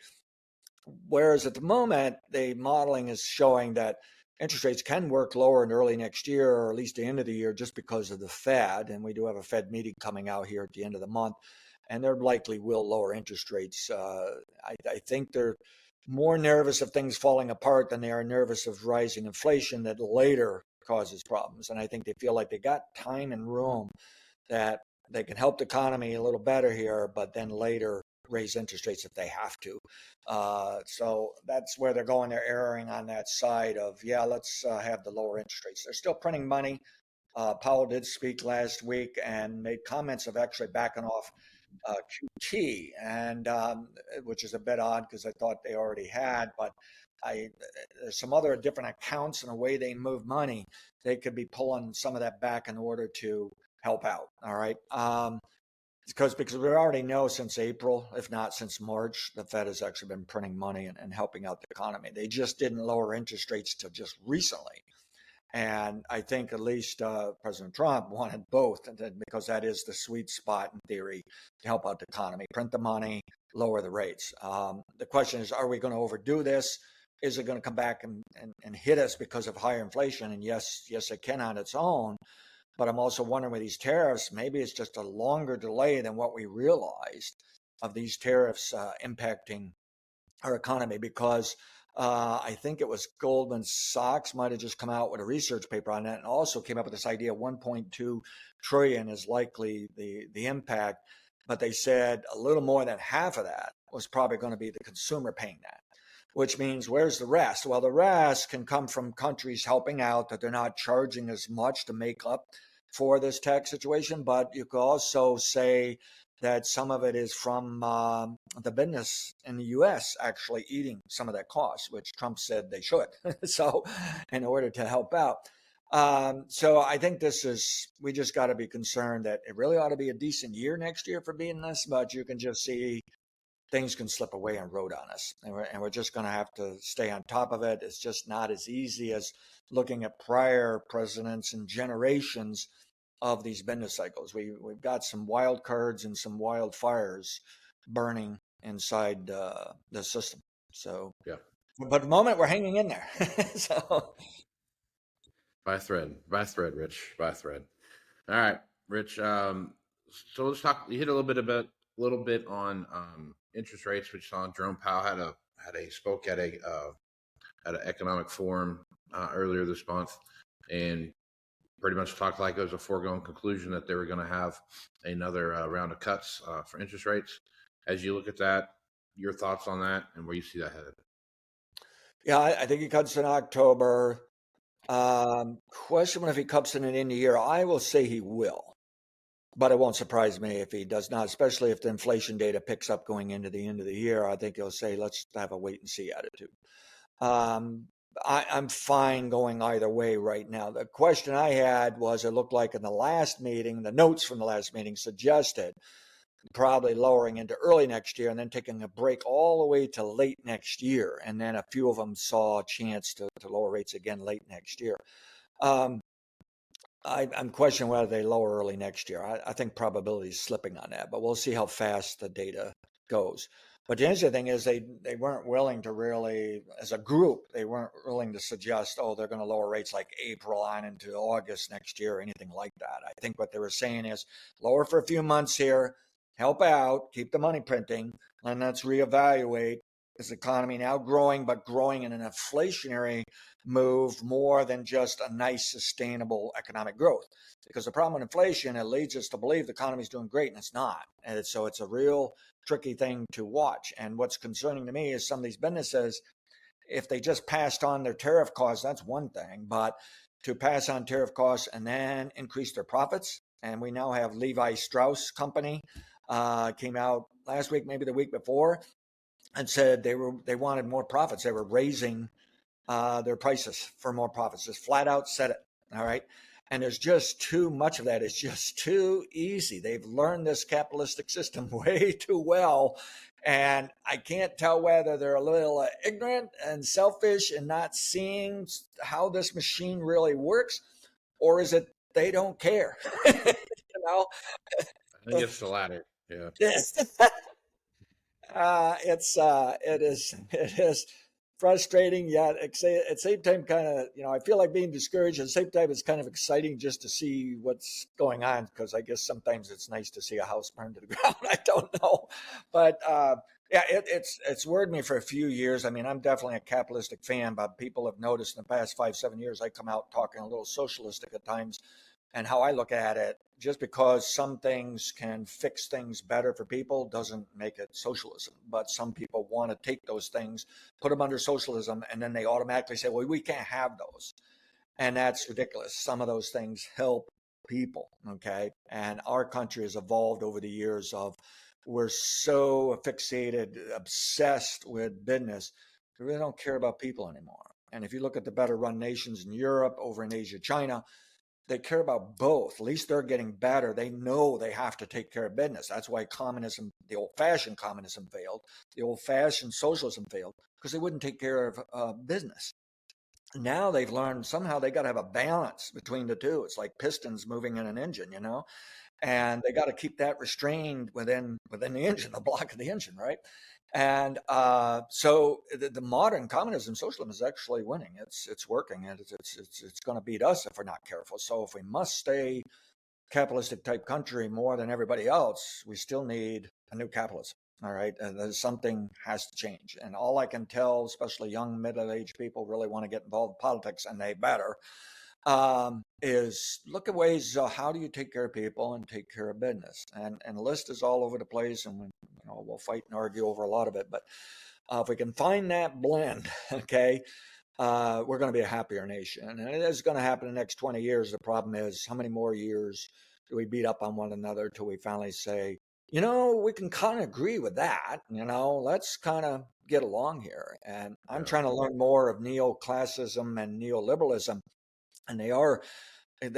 Whereas at the moment, the modeling is showing that interest rates can work lower in early next year, or at least the end of the year, just because of the Fed. And we do have a Fed meeting coming out here at the end of the month, and they likely will lower interest rates. I think they're more nervous of things falling apart than they are nervous of rising inflation that later causes problems. And I think they feel like they got time and room that they can help the economy a little better here, but then later raise interest rates if they have to. So that's where they're going. They're erring on that side of, let's have the lower interest rates. They're still printing money. Powell did speak last week and made comments of actually backing off QT, and which is a bit odd because I thought they already had, but there's some other different accounts and the way they move money. They could be pulling some of that back in order to help out. All right. Because we already know since April, if not since March, the Fed has actually been printing money and helping out the economy. They just didn't lower interest rates till just recently. And I think at least President Trump wanted both, because that is the sweet spot in theory to help out the economy, print the money, lower the rates. The question is, are we going to overdo this? Is it going to come back and hit us because of higher inflation? And yes, it can on its own. But I'm also wondering with these tariffs, maybe it's just a longer delay than what we realized of these tariffs impacting our economy, because I think it was Goldman Sachs might have just come out with a research paper on that and also came up with this idea 1.2 trillion is likely the impact. But they said a little more than half of that was probably going to be the consumer paying that, which means where's the rest? Well, the rest can come from countries helping out, that they're not charging as much to make up for this tax situation. But you could also say that some of it is from the business in the U.S. actually eating some of that cost, which Trump said they should. So in order to help out. So I think we just got to be concerned that it really ought to be a decent year next year for being this, but you can just see things can slip away and road on us. And we're just going to have to stay on top of it. It's just not as easy as looking at prior presidents and generations of these business cycles. We've got some wild cards and some wildfires burning inside the system. So, but at the moment we're hanging in there. So, by thread, Rich, by thread. All right, Rich. So let's talk. You hit a little bit on interest rates, which saw Jerome Powell spoke at an economic forum earlier this month, and pretty much talked like it was a foregone conclusion that they were going to have another round of cuts for interest rates. As you look at that, your thoughts on that and where you see that headed? Yeah, I think he cuts in October. Question if he cuts in the year. I will say he will, but it won't surprise me if he does not, especially if the inflation data picks up going into the end of the year. I think he'll say, let's have a wait and see attitude. I'm fine going either way right now. The question I had was, it looked like in the last meeting, the notes from the last meeting suggested probably lowering into early next year and then taking a break all the way to late next year. And then a few of them saw a chance to lower rates again late next year. I'm questioning whether they lower early next year. I think probability is slipping on that, but we'll see how fast the data goes. But the interesting thing is they weren't willing to really, as a group, they weren't willing to suggest, oh, they're going to lower rates like April on into August next year or anything like that. I think what they were saying is lower for a few months here, help out, keep the money printing, and let's reevaluate. Is the economy now growing, but growing in an inflationary move more than just a nice, sustainable economic growth? Because the problem with inflation, it leads us to believe the economy is doing great, and it's not. And so it's a real tricky thing to watch. And what's concerning to me is some of these businesses, if they just passed on their tariff costs, that's one thing, but to pass on tariff costs and then increase their profits. And we now have Levi Strauss Company came out last week, maybe the week before, and said they wanted more profits. They were raising their prices for more profits. Just flat out said it. All right. And there's just too much of that. It's just too easy. They've learned this capitalistic system way too well. And I can't tell whether they're a little ignorant and selfish and not seeing how this machine really works, or is it they don't care? You know? I think it's the latter. Yeah. It is frustrating, yet at the same time, kind of, I feel like being discouraged. At the same time, it's kind of exciting just to see what's going on, because I guess sometimes it's nice to see a house burn to the ground. I don't know, but yeah, it's worried me for a few years. I mean, I'm definitely a capitalistic fan, but people have noticed in the past 5-7 years, I come out talking a little socialistic at times. And how I look at it, just because some things can fix things better for people doesn't make it socialism. But some people want to take those things, put them under socialism, and then they automatically say, well, we can't have those. And that's ridiculous. Some of those things help people, okay? And our country has evolved over the years of, we're so fixated, obsessed with business, we really don't care about people anymore. And if you look at the better run nations in Europe, over in Asia, China, they care about both. At least they're getting better. They know they have to take care of business. That's why communism, the old-fashioned communism, failed. The old-fashioned socialism failed, because they wouldn't take care of business. Now they've learned somehow they got to have a balance between the two. It's like pistons moving in an engine, and they got to keep that restrained within the engine, the block of the engine, right? And so the modern communism, socialism is actually winning. It's working, and it's going to beat us if we're not careful. So if we must stay capitalistic type country more than everybody else, we still need a new capitalism. All right, something has to change. And all I can tell, especially young middle-aged people, really want to get involved in politics, and they better, is look at ways, how do you take care of people and take care of business? And the list is all over the place, and we'll fight and argue over a lot of it. But if we can find that blend, okay, we're going to be a happier nation. And it is going to happen in the next 20 years. The problem is, how many more years do we beat up on one another till we finally say, we can kind of agree with that, let's kind of get along here. And I'm trying to learn more of neoclassicism and neoliberalism. And they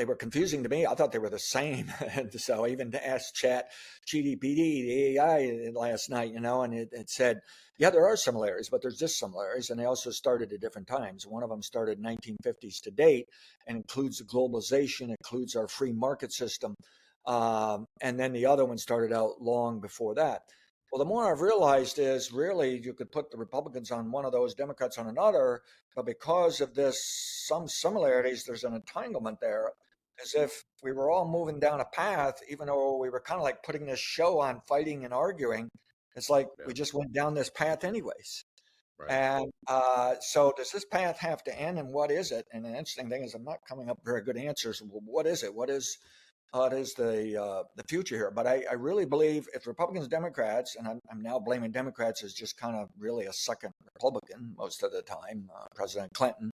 were confusing to me. I thought they were the same. And so I even asked ChatGPT, the AI, last night, and it said, yeah, there are similarities, but there's dissimilarities. And they also started at different times. One of them started in 1950s to date and includes the globalization, includes our free market system. And then the other one started out long before that. Well, the more I've realized is really you could put the Republicans on one of those, Democrats on another, but because of some similarities, there's an entanglement there, as if we were all moving down a path, even though we were kind of like putting this show on, fighting and arguing. It's like we just went down this path anyways. Right. And so does this path have to end, and what is it? And the interesting thing is I'm not coming up with very good answers. Well, what is it? What is it is the future here. But I really believe if Republicans, Democrats, and I'm now blaming Democrats as just kind of really a second Republican most of the time. President Clinton,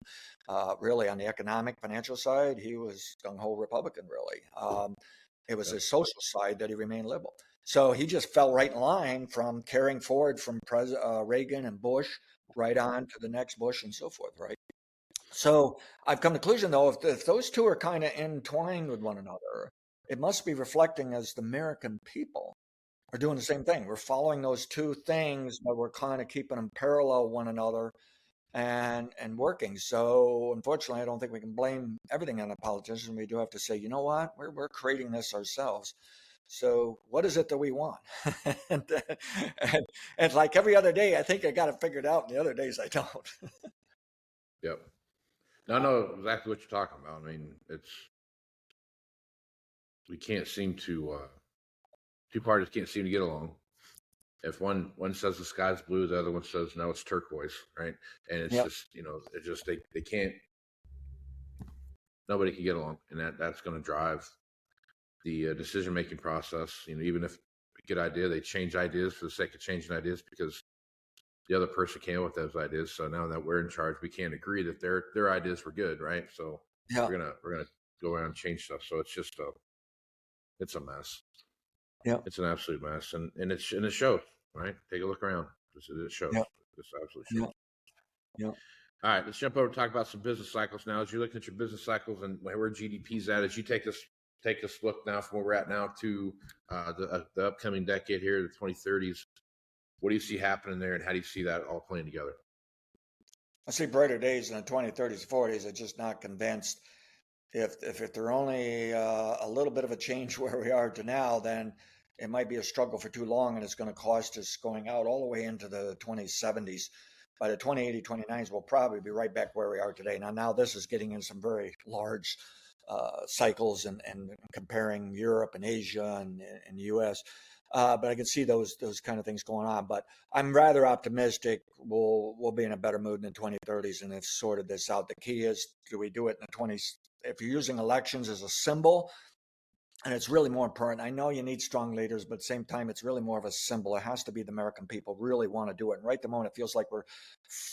really on the economic, financial side, he was gung-ho Republican, really. It was his social side that he remained liberal. So he just fell right in line from carrying forward from Reagan and Bush right on to the next Bush and so forth, right? So I've come to the conclusion, though, if those two are kind of entwined with one another, it must be reflecting as the American people are doing the same thing. We're following those two things, but we're kind of keeping them parallel one another and working. So unfortunately, I don't think we can blame everything on the politicians. We do have to say, you know what, we're creating this ourselves. So what is it that we want? and, and like every other day, I think I got it figured out. And the other days I don't. Yep. I know exactly what you're talking about. I mean, we can't seem to, two parties can't seem to get along. If one says the sky's blue, the other one says no, it's turquoise, right? And it's just, it's just they can't. Nobody can get along, and that's going to drive the decision making process. Even if a good idea, they change ideas for the sake of changing ideas because the other person came up with those ideas. So now that we're in charge, we can't agree that their ideas were good, right? So we're gonna go around and change stuff. So it's just it's a mess. Yeah, it's an absolute mess, and it shows, right? Take a look around. It shows. Yeah. This absolutely shows. Yeah. All right, let's jump over and talk about some business cycles now. As you're looking at your business cycles and where GDP's at, as you take us look now from where we're at now to the upcoming decade here, the 2030s. What do you see happening there, and how do you see that all playing together? I see brighter days in the 2030s, 40s. I'm just not convinced. If they're only a little bit of a change where we are to now, then it might be a struggle for too long, and it's going to cost us going out all the way into the 2070s. By the 2080, 2090s, we'll probably be right back where we are today. Now this is getting in some very large cycles and comparing Europe and Asia and the U.S. But I can see those kind of things going on. But I'm rather optimistic we'll be in a better mood in the 2030s and have sorted this out. The key is, do we do it in the 20s? If you're using elections as a symbol, and it's really more important. I know you need strong leaders, but at the same time, it's really more of a symbol. It has to be the American people really want to do it. And right at the moment, it feels like we're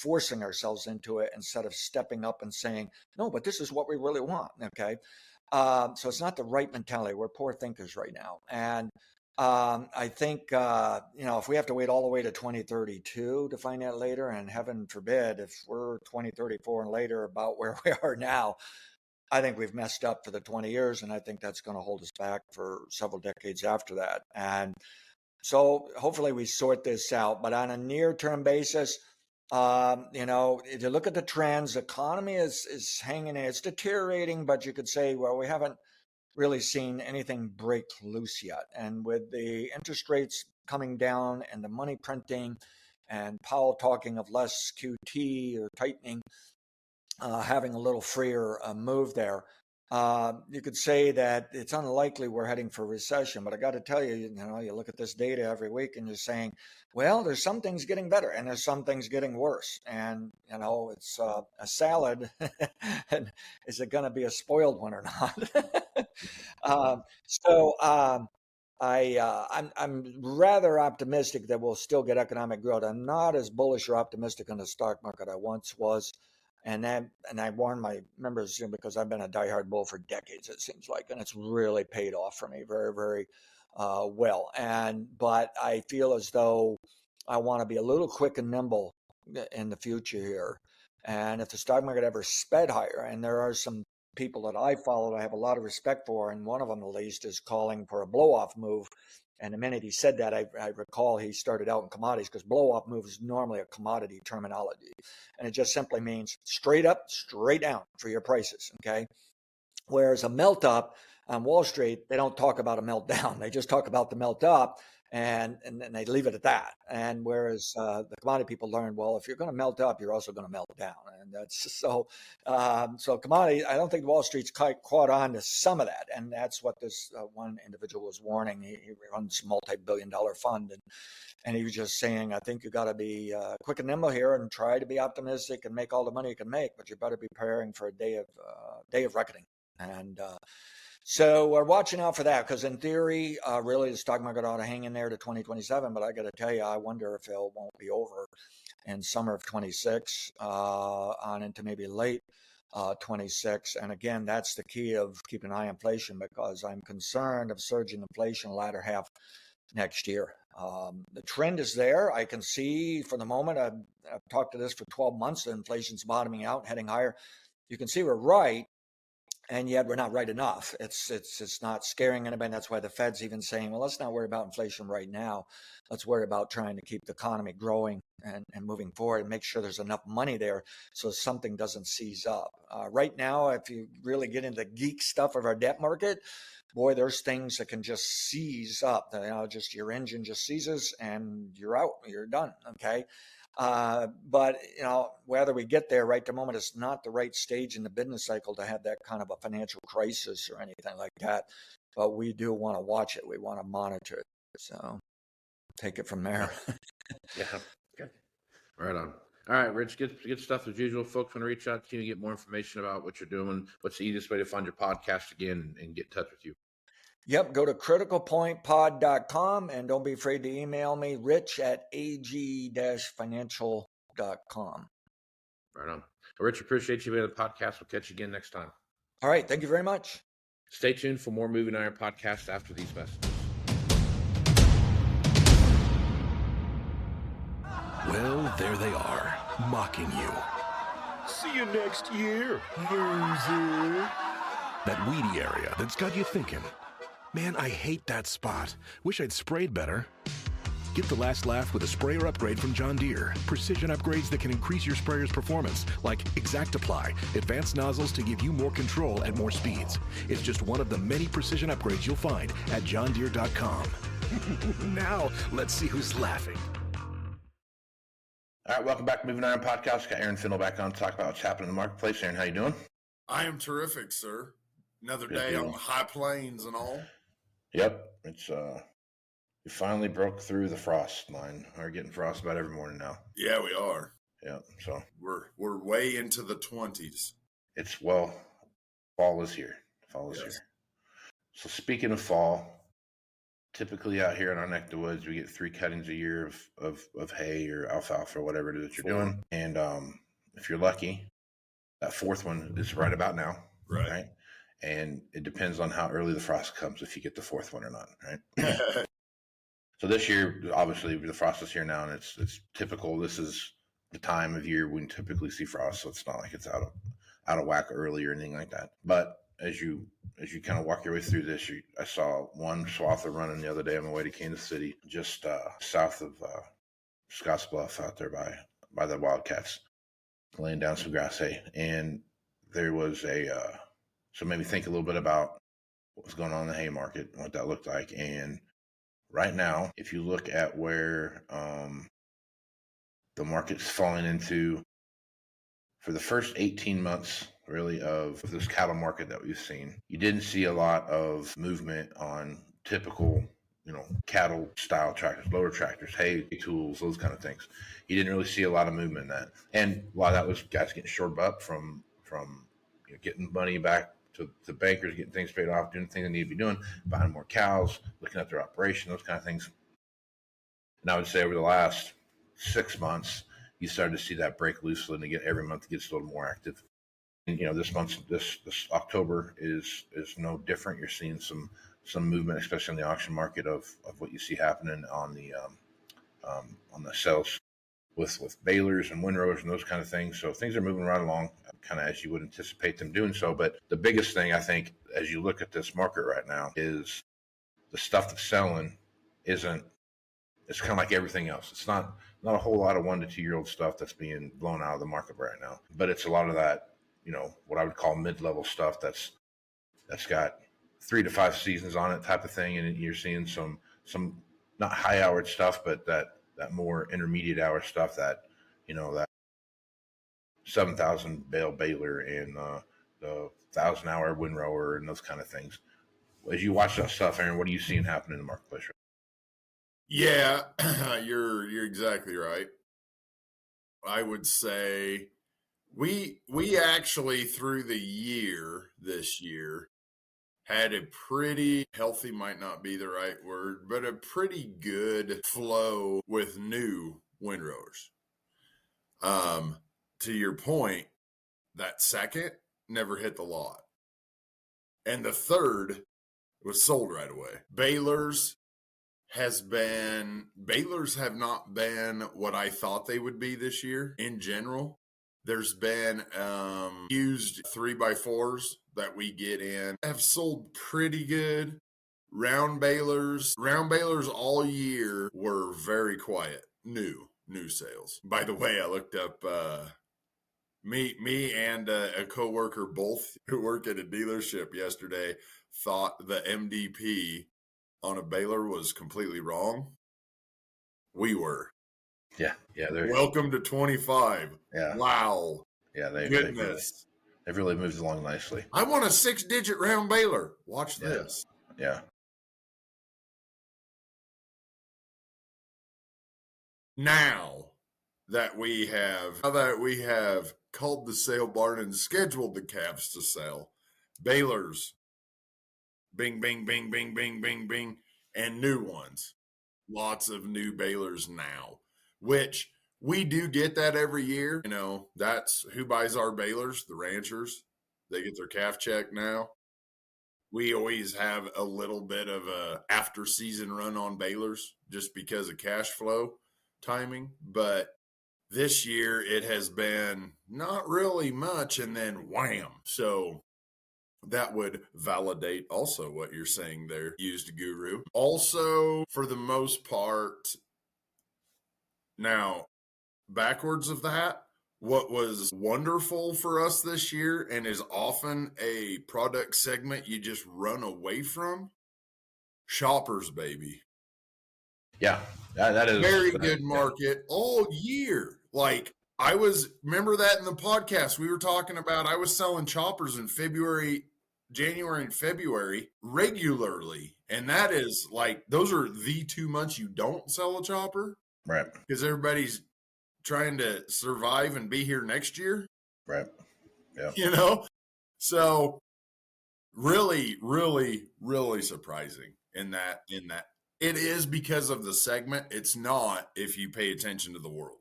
forcing ourselves into it instead of stepping up and saying, no, but this is what we really want. Okay. So it's not the right mentality. We're poor thinkers right now. And I think, if we have to wait all the way to 2032 to find out later, and heaven forbid, if we're 2034 and later about where we are now, I think we've messed up for the 20 years, and I think that's going to hold us back for several decades after that. And so hopefully we sort this out. But on a near-term basis, if you look at the trends, the economy is hanging in. It's deteriorating, but you could say, well, we haven't really seen anything break loose yet. And with the interest rates coming down and the money printing and Powell talking of less QT or tightening, having a little freer move there, you could say that it's unlikely we're heading for recession. But I got to tell you, you look at this data every week and you're saying, well, there's some things getting better and there's some things getting worse. And, it's a salad. And is it going to be a spoiled one or not? I'm rather optimistic that we'll still get economic growth. I'm not as bullish or optimistic on the stock market I once was. And I warn my members, because I've been a diehard bull for decades, it seems like, and it's really paid off for me very, very well. But I feel as though I want to be a little quick and nimble in the future here. And if the stock market ever sped higher, and there are some people that I followed, I have a lot of respect for, and one of them at least is calling for a blow-off move. And the minute he said that, I recall he started out in commodities, because blow-off move is normally a commodity terminology. And it just simply means straight up, straight down for your prices, okay? Whereas a melt up on Wall Street, they don't talk about a meltdown. They just talk about the melt up, and they leave it at that. And whereas the commodity people learn, well, if you're going to melt up, you're also going to melt down. And that's so commodity, I don't think Wall Street's quite caught on to some of that. And that's what this one individual was warning. He runs a multi-billion-dollar fund. And he was just saying, I think you got to be quick and nimble here and try to be optimistic and make all the money you can make, but you better be preparing for a day of reckoning. And so we're watching out for that, because in theory, really the stock market ought to hang in there to 2027. But I got to tell you, I wonder if it won't be over in summer of 26 on into maybe late 26. And again, that's the key of keeping an eye on inflation, because I'm concerned of surging inflation latter half next year. The trend is there. I can see for the moment, I've talked to this for 12 months, that inflation's bottoming out, heading higher. You can see we're right, and yet we're not right enough. It's not scaring anybody. That's why the Fed's even saying, well, let's not worry about inflation right now. Let's worry about trying to keep the economy growing and moving forward, and make sure there's enough money there so something doesn't seize up. Right now, if you really get into the geek stuff of our debt market, boy, there's things that can just seize up. Just your engine just seizes and you're out, you're done. Okay. But whether we get there right the moment, is not the right stage in the business cycle to have that kind of a financial crisis or anything like that. But we do want to watch it. We want to monitor it. So take it from there. Yeah. Okay. Right on. All right, Rich, good stuff as usual. Folks want to reach out to you and get more information about what you're doing. What's the easiest way to find your podcast again and get in touch with you? Yep, go to criticalpointpod.com, and don't be afraid to email me, rich@ag-financial.com. Right on. Well, Rich, appreciate you being on the podcast. We'll catch you again next time. All right, thank you very much. Stay tuned for more Moving Iron podcasts after these messages. Well, there they are, mocking you. See you next year, loser. That weedy area that's got you thinking, man, I hate that spot. Wish I'd sprayed better. Get the last laugh with a sprayer upgrade from John Deere. Precision upgrades that can increase your sprayer's performance, like ExactApply, advanced nozzles to give you more control at more speeds. It's just one of the many precision upgrades you'll find at johndeere.com. Now, let's see who's laughing. All right, welcome back to Moving Iron Podcast. Got Aaron Findle back on to talk about what's happening in the marketplace. Aaron, how you doing? I am terrific, sir. Another Good day deal. on the high plains and all. Yep, it's we finally broke through the frost line. We're getting frost about every morning now. Yeah, we are. Yeah, so We're way into the 20s. it's fall is here. Fall is Yes. here. So speaking of fall, typically out here in our neck of the woods, we get 3 cuttings a year of hay or alfalfa or whatever it is that you're doing. And if you're lucky, that 4th one is right about now. Right. And it depends on how early the frost comes if you get the 4th one or not, right? So this year, obviously, the frost is here now, and it's typical. This is the time of year when you typically see frost, so it's not like it's out of whack early or anything like that. But as you kind of walk your way through this, I saw one swather running the other day on my way to Kansas City, just south of Scottsbluff, out there by the Wildcats, laying down some grass hay, and there was so it made me think a little bit about what was going on in the hay market and what that looked like. And right now, if you look at where the market's falling into for the first 18 months, really, of this cattle market that we've seen, you didn't see a lot of movement on typical, cattle style tractors, loader tractors, hay tools, those kind of things. You didn't really see a lot of movement in that. And a lot of that was guys getting shored up from getting money back to the bankers, getting things paid off, doing things they need to be doing, buying more cows, looking at their operation, those kind of things. And I would say over the last 6 months, you started to see that break loose, and again, every month it gets a little more active. And this month, this October is no different. You're seeing some movement, especially in the auction market, of what you see happening on the sales with balers and windrowers and those kind of things. So things are moving right along, kind of as you would anticipate them doing so. But the biggest thing, I think, as you look at this market right now, is the stuff that's selling it's kind of like everything else. It's not a whole lot of 1 to 2 year old stuff that's being blown out of the market right now, but it's a lot of that, what I would call mid-level stuff that's got 3 to 5 seasons on it type of thing. And you're seeing some not high hour stuff, but that more intermediate hour stuff, that that 7,000 bale baler and the 1,000 hour windrower and those kind of things. As you watch that stuff, Aaron, what are you seeing happen in the marketplace? Yeah, you're exactly right. I would say We actually through the year this year had a pretty healthy, might not be the right word, but a pretty good flow with new windrowers. To your point, that second never hit the lot. And the third was sold right away. Baylor's have not been what I thought they would be this year in general. There's been used 3x4s that we get in have sold pretty good. Round Baylors all year were very quiet. New sales. By the way, I looked up me and a coworker, both who work at a dealership yesterday, thought the MDP on a Baylor was completely wrong. We were. Yeah. Welcome to 25. Yeah. Wow. Yeah, Goodness. They've really moved along nicely. I want a 6-digit round Baylor. Watch this. Yeah. Now that we have called the sale barn and scheduled the calves to sell, Baylor's, bing, bing, bing, bing, bing, bing, bing, and new ones. Lots of new Baylors now, which we do get that every year. You know, that's who buys our Baylors, the ranchers. They get their calf check now. We always have a little bit of a after season run on Baylors just because of cash flow timing. But this year it has been not really much, and then wham. So that would validate also what you're saying there, Used Guru. Also, for the most part, now, backwards of that, what was wonderful for us this year and is often a product segment you just run away from, shoppers, baby. Yeah, that is very good market all year. Like, remember that in the podcast we were talking about, I was selling choppers in January and February regularly. And that is like, those are the 2 months you don't sell a chopper. Right. Because everybody's trying to survive and be here next year. Right. Yeah. You know? So really, really, really surprising in that. It is because of the segment. It's not if you pay attention to the world.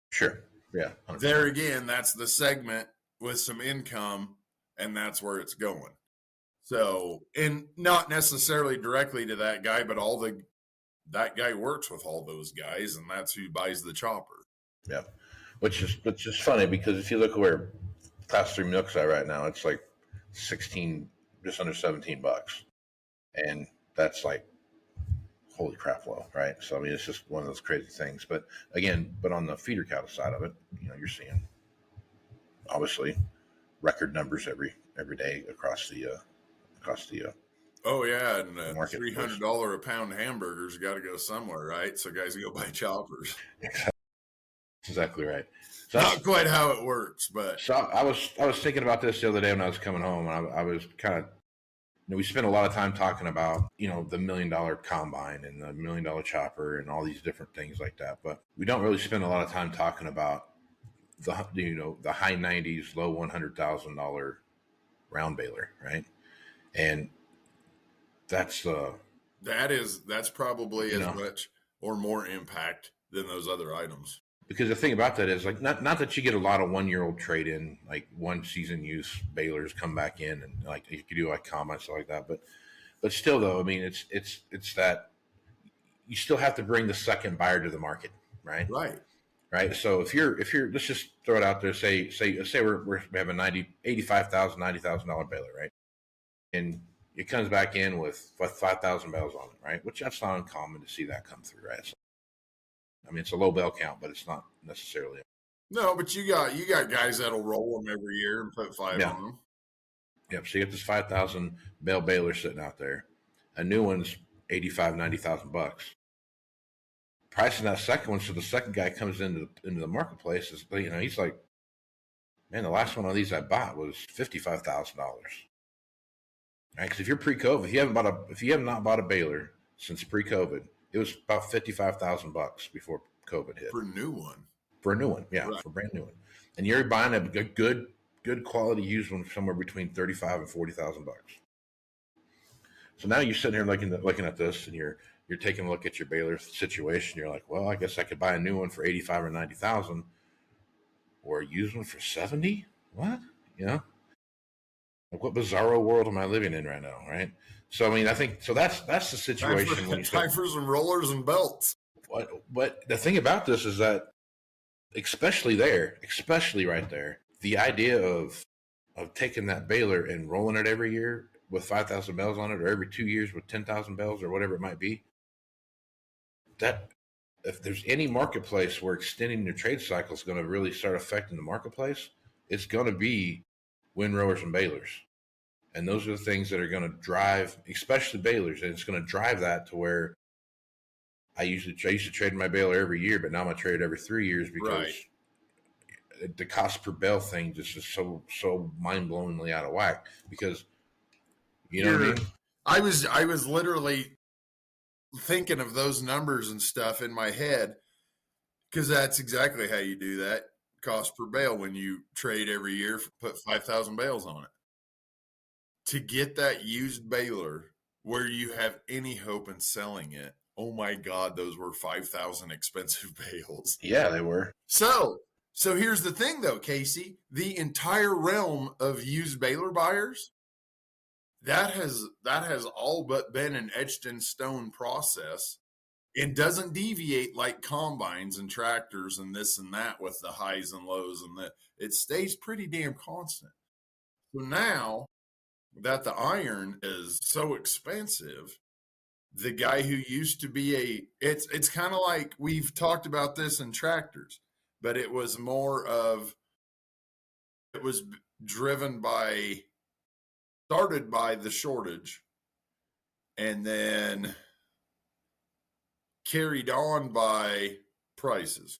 Sure. Yeah. 100%. There again, that's the segment with some income, and that's where it's going. So, and not necessarily directly to that guy, but that guy works with all those guys, and that's who buys the chopper. Yeah. Which is funny, because if you look where Class 3 milk's at right now, it's like 16, just under $17. And that's like, holy crap low, right? So, I mean, it's just one of those crazy things. But again, on the feeder cattle side of it, you know, you're seeing obviously record numbers every day across the oh yeah, and $300 a pound hamburgers got to go somewhere, right? So guys go buy choppers. Exactly right. So not quite how it works, but so I was thinking about this the other day when I was coming home, and I was kind of, you know, we spent a lot of time talking about, you know, the $1 million combine and the $1 million chopper and all these different things like that, but we don't really spend a lot of time talking about the high 90s, low $100,000 round baler, right? And that's probably as much or more impact than those other items. Because the thing about that is, like, not that you get a lot of 1-year-old trade in, like 1 season use balers come back in, and like you could do like combines, stuff like that. But still, though, I mean, it's that you still have to bring the second buyer to the market, right? Right. So if you're let's just throw it out there. Say we have a $85,000, $90,000 baler, right? And it comes back in with 5,000 bales on it, right? Which that's not uncommon to see that come through, right? So, I mean, it's a low bale count, but it's not necessarily. No, but you got guys that'll roll them every year and put 5 on them. Yep. So you get this 5,000 bale baler sitting out there. A new one's $85,000-$90,000. Pricing that second one, so the second guy comes into the marketplace, is, you know, he's like, man, the last one of these I bought was $55,000. Right? Because if you're pre-COVID, if you have not bought a baler since pre-COVID, it was about $55,000 before COVID hit. For a new one. Yeah, right. For a brand new one. and you're buying a good quality used one somewhere between $35,000 and $40,000. So now you're sitting here looking at this, and you're taking a look at your baler situation. You're like, well, I guess I could buy a new one for 85 or 90,000, or a used one for 70. What? You know, like, what bizarro world am I living in right now? Right. So I mean, I think so. That's the situation. Time for some rollers and belts. But the thing about this is that, especially right there, the idea of taking that baler and rolling it every year with 5,000 bells on it, or every 2 years with 10,000 bells, or whatever it might be, that if there's any marketplace where extending your trade cycle is going to really start affecting the marketplace, it's going to be windrowers and balers. And those are the things that are going to drive, especially balers, and it's going to drive that to where I used to trade my baler every year, but now I'm going to trade it every 3 years because the cost per bale thing just is so mind-blowingly out of whack. Because, you know what I mean? I was literally thinking of those numbers and stuff in my head, because that's exactly how you do that cost per bale when you trade every year, put 5,000 bales on it. To get that used baler where you have any hope in selling it, oh my God, those were 5,000 expensive bales. Yeah, they were. So here's the thing though, Casey, the entire realm of used baler buyers, that has all but been an etched in stone process, and doesn't deviate like combines and tractors and this and that with the highs and lows, and it stays pretty damn constant. So now that the iron is so expensive, the guy who used to be it's kind of like, we've talked about this in tractors, but it was started by the shortage, and then carried on by prices.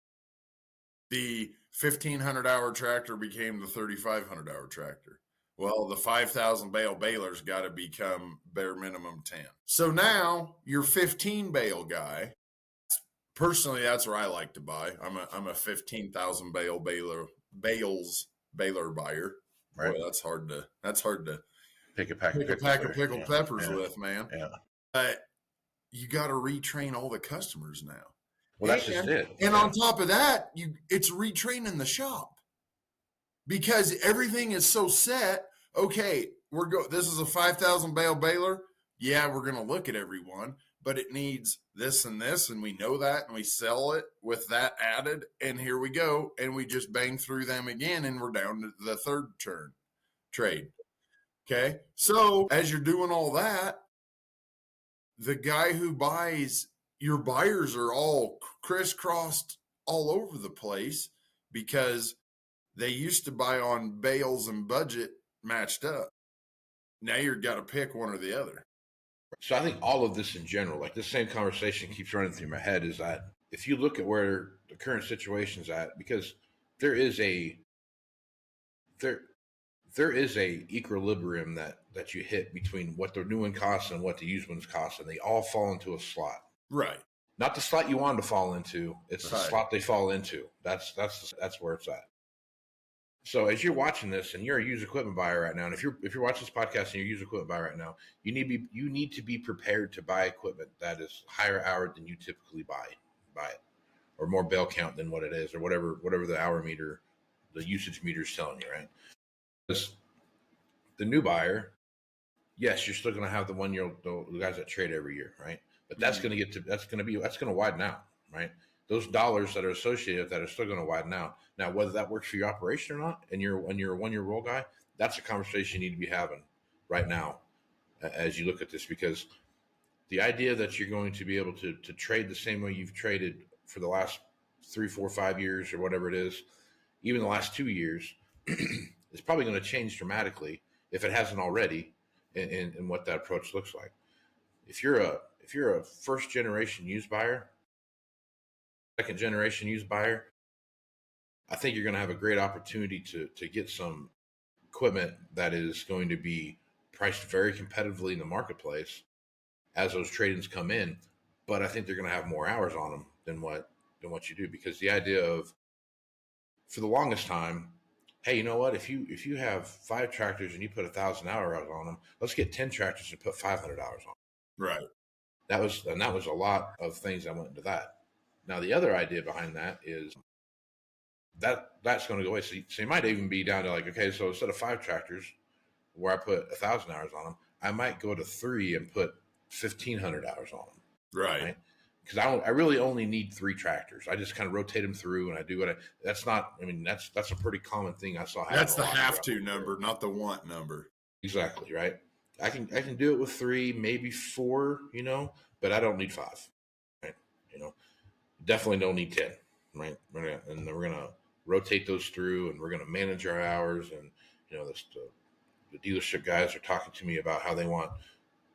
The 1,500 hour tractor became the 3,500 hour tractor. Well, the 5,000 bale baler's got to become bare minimum 10. So now your 15 bale guy, personally, that's where I like to buy. I'm a 15,000 bales baler buyer. Right. Boy, that's hard to pick a pack of pickled peppers with, man. Yeah. But you got to retrain all the customers now. Well, that's just it. And on top of that, it's retraining the shop, because everything is so set. Okay, this is a 5,000 bale baler. Yeah, we're going to look at every one, but it needs this and this, and we know that, and we sell it with that added, and here we go, and we just bang through them again, and we're down to the third trade. Okay, so as you're doing all that, the guy who buys, your buyers are all crisscrossed all over the place, because they used to buy on bales and budget matched up. Now you've got to pick one or the other. So I think all of this in general, like this same conversation keeps running through my head, is that if you look at where the current situation's at, because there is a equilibrium that you hit between what the new one costs and what the used ones cost, and they all fall into a slot. Right. Not the slot you wanted to fall into. It's the slot they fall into. That's where it's at. So as you're watching this and you're a used equipment buyer right now, and if you're watching this podcast and you're a used equipment buyer right now, you need to be prepared to buy equipment that is higher hour than you typically buy it, or more bale count than what it is, or whatever the hour meter, the usage meter is telling you, right? Because the new buyer, yes, you're still going to have the 1 year, the guys that trade every year, right? But that's going to widen out, right? Those dollars that are associated with that are still going to widen out. Now, whether that works for your operation or not, and you're a 1 year roll guy, that's a conversation you need to be having right now as you look at this, because the idea that you're going to be able to trade the same way you've traded for the last 3, 4, 5 years or whatever it is, even the last 2 years, is probably going to change dramatically, if it hasn't already, in what that approach looks like. If you're a first generation used buyer, second generation used buyer, I think you're going to have a great opportunity to get some equipment that is going to be priced very competitively in the marketplace as those trade-ins come in. But I think they're going to have more hours on them than what you do, because the idea of for the longest time, hey, you know what? If you have 5 tractors and you put 1,000 hours on them, let's get 10 tractors and put 500 hours on them. Right. That was a lot of things that went into that. Now the other idea behind that is that's going to go away. So you might even be down to like, okay, so instead of 5 tractors where I put 1,000 hours on them, I might go to 3 and put 1,500 hours on them. Right. Because I really only need 3 tractors. I just kind of rotate them through, and I do that's a pretty common thing I saw happen. That's the have to number, not the want number. Exactly, right? I can do it with 3, maybe 4, but I don't need 5, right? Definitely don't need 10, right? We're gonna rotate those through, and we're gonna manage our hours. And the dealership guys are talking to me about how they want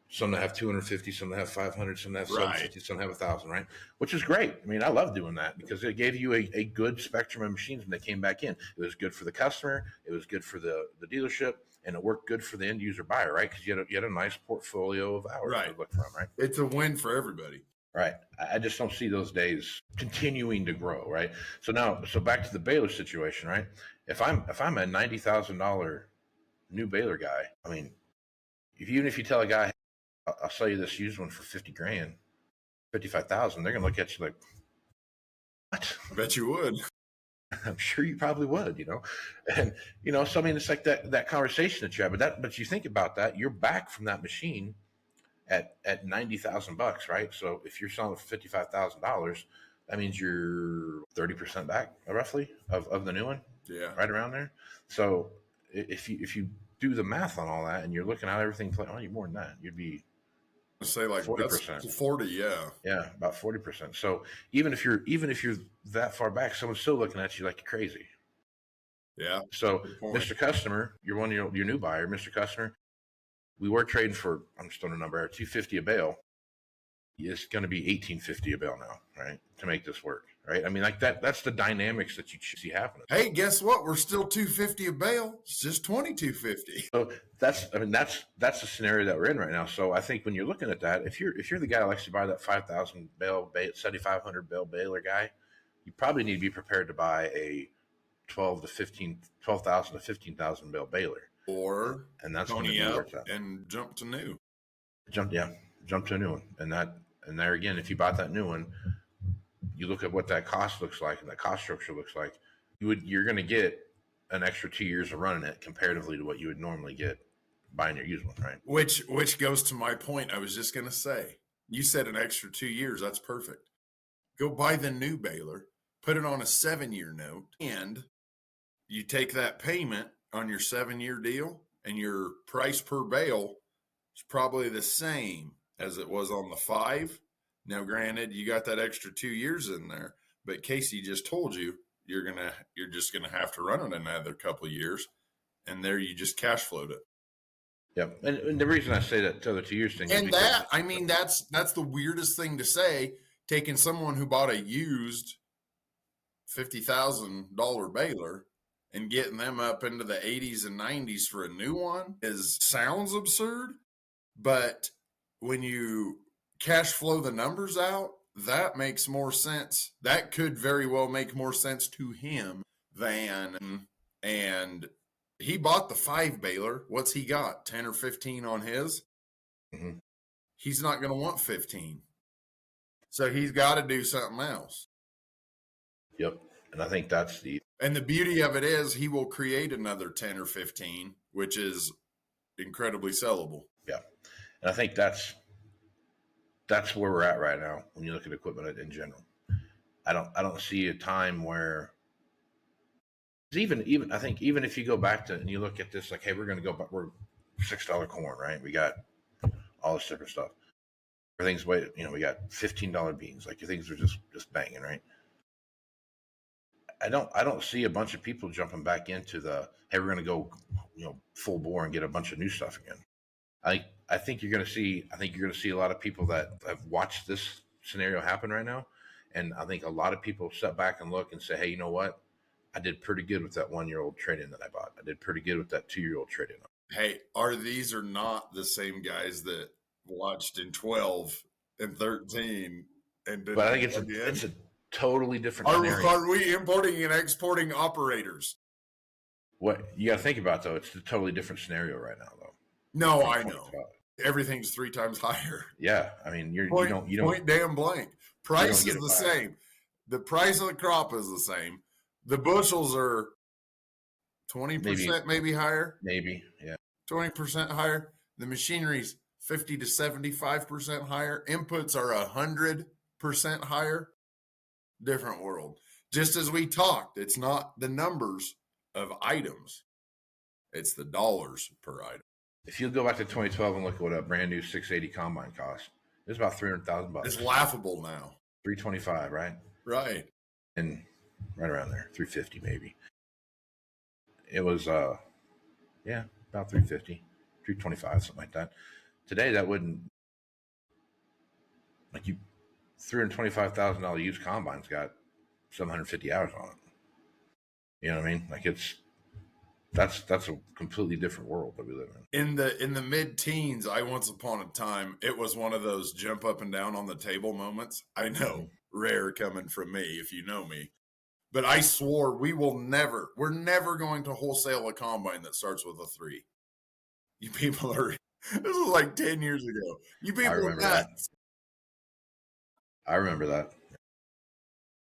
some to have 250, some to have 500, some to have 750, some to have 1,000, right? Which is great. I mean, I love doing that because it gave you a good spectrum of machines when they came back in. It was good for the customer, it was good for the dealership, and it worked good for the end user buyer, right? Because you had a nice portfolio of hours to look from, right? It's a win for everybody. Right. I just don't see those days continuing to grow, right? So back to the baler situation, right? If I'm a $90,000 new baler guy, I mean, even if you tell a guy, I'll sell you this used one for $50,000, $55,000, they're gonna look at you like, what? I bet you would. I'm sure you probably would, and so I mean, it's like that conversation that you have, but you think about that, you're back from that machine at $90,000, right? So if you're selling for $55,000, that means you're 30% back, roughly, of the new one. Yeah, right around there. So if you do the math on all that, and you're looking at everything, you're more than that. You'd be say like 40%. 40, yeah, about 40%. So even if you're that far back, someone's still looking at you like you're crazy. Yeah. So, Mr. Customer, you're one of your new buyer, Mr. Customer. We were trading for, I'm just throwing a number, $250 a bale. It's going to be $1,850 a bale now, right? To make this work, right? I mean, like that's the dynamics that you see happening. Hey, guess what? We're still $250 a bale. It's just $2,250. So that's the scenario that we're in right now. So I think when you're looking at that, if you're the guy that likes to buy that 5,000 bale, 7,500 bale baler guy, you probably need to be prepared to buy a 12,000 to 15,000 bale baler. Or and that's pony up and jump to new. Jump to a new one. And there again, if you bought that new one, you look at what that cost looks like and that cost structure looks like, you're going to get an extra 2 years of running it comparatively to what you would normally get buying your used one, right? Which goes to my point. I was just going to say, you said an extra 2 years. That's perfect. Go buy the new baler, put it on a 7-year note, and you take that payment on your 7-year deal, and your price per bale is probably the same as it was on the 5. Now, granted, you got that extra 2 years in there, but Casey just told you you're just gonna have to run it another couple of years, and there you just cash flowed it. Yep, and the reason I say that to the 2 years thing, and that's the weirdest thing to say. Taking someone who bought a used $50,000 baler and getting them up into the 80s and 90s for a new one sounds absurd, but when you cash flow the numbers out, that makes more sense. That could very well make more sense to him and he bought the 5 baler. What's he got? 10 or 15 on his? Mm-hmm. He's not going to want 15. So he's got to do something else. Yep. And I think that's and the beauty of it is he will create another 10 or 15, which is incredibly sellable. Yeah. And I think that's where we're at right now when you look at equipment in general. I don't see a time where even I think even if you go back to and you look at this like, hey, we're $6 corn, right? We got all this different stuff. Everything's we got $15 beans, like things are just banging, right? I don't see a bunch of people jumping back into the, hey, we're going to go, full bore and get a bunch of new stuff again. I think you're going to see a lot of people that have watched this scenario happen right now. And I think a lot of people step back and look and say, hey, you know what? I did pretty good with that 1-year-old trade-in that I bought. I did pretty good with that 2-year-old trade-in. Hey, these are not the same guys that watched in 12 and 13 and but I think totally different scenario. Are we importing and exporting operators? What you got to think about, though, it's a totally different scenario right now, though. No, I know. Everything's 3 times higher. Yeah, I mean, you don't point damn blank. Price is the same. The price of the crop is the same. The bushels are 20% maybe higher. Maybe, yeah. 20% higher. The machinery's 50 to 75% higher. Inputs are 100% higher. Different world. Just as we talked, it's not the numbers of items. It's the dollars per item. If you go back to 2012 and look at what a brand new 680 combine cost, it's about $300,000. It's laughable now. 325, right? Right. And right around there, 350 maybe. It was about 350, 325, something like that. Today that wouldn't, like, you $325,000 used combine's got 750 hours on it. You know what I mean? Like, that's a completely different world that we live in. In the mid-teens, once upon a time, it was one of those jump up and down on the table moments. I know, rare coming from me if you know me. But I swore we're never going to wholesale a combine that starts with a 3. You people this was like 10 years ago. You people are nuts. I remember that.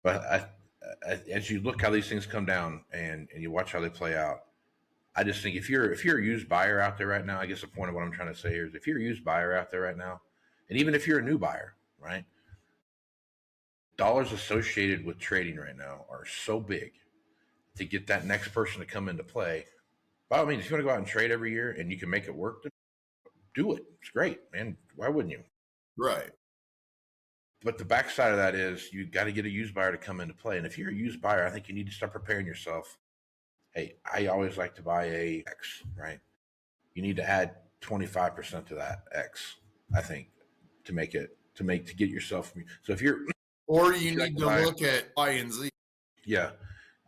But as you look how these things come down and you watch how they play out, I just think if you're a used buyer out there right now, I guess the point of what I'm trying to say here is if you're a used buyer out there right now, and even if you're a new buyer, right, dollars associated with trading right now are so big to get that next person to come into play. By all means, if you want to go out and trade every year and you can make it work, do it. It's great, man. Why wouldn't you? Right. But the backside of that is you got to get a used buyer to come into play. And if you're a used buyer, I think you need to start preparing yourself. Hey, I always like to buy a X, right? You need to add 25% to that X, I think, to get yourself. So if you're, or you need to look at Y and Z. Yeah.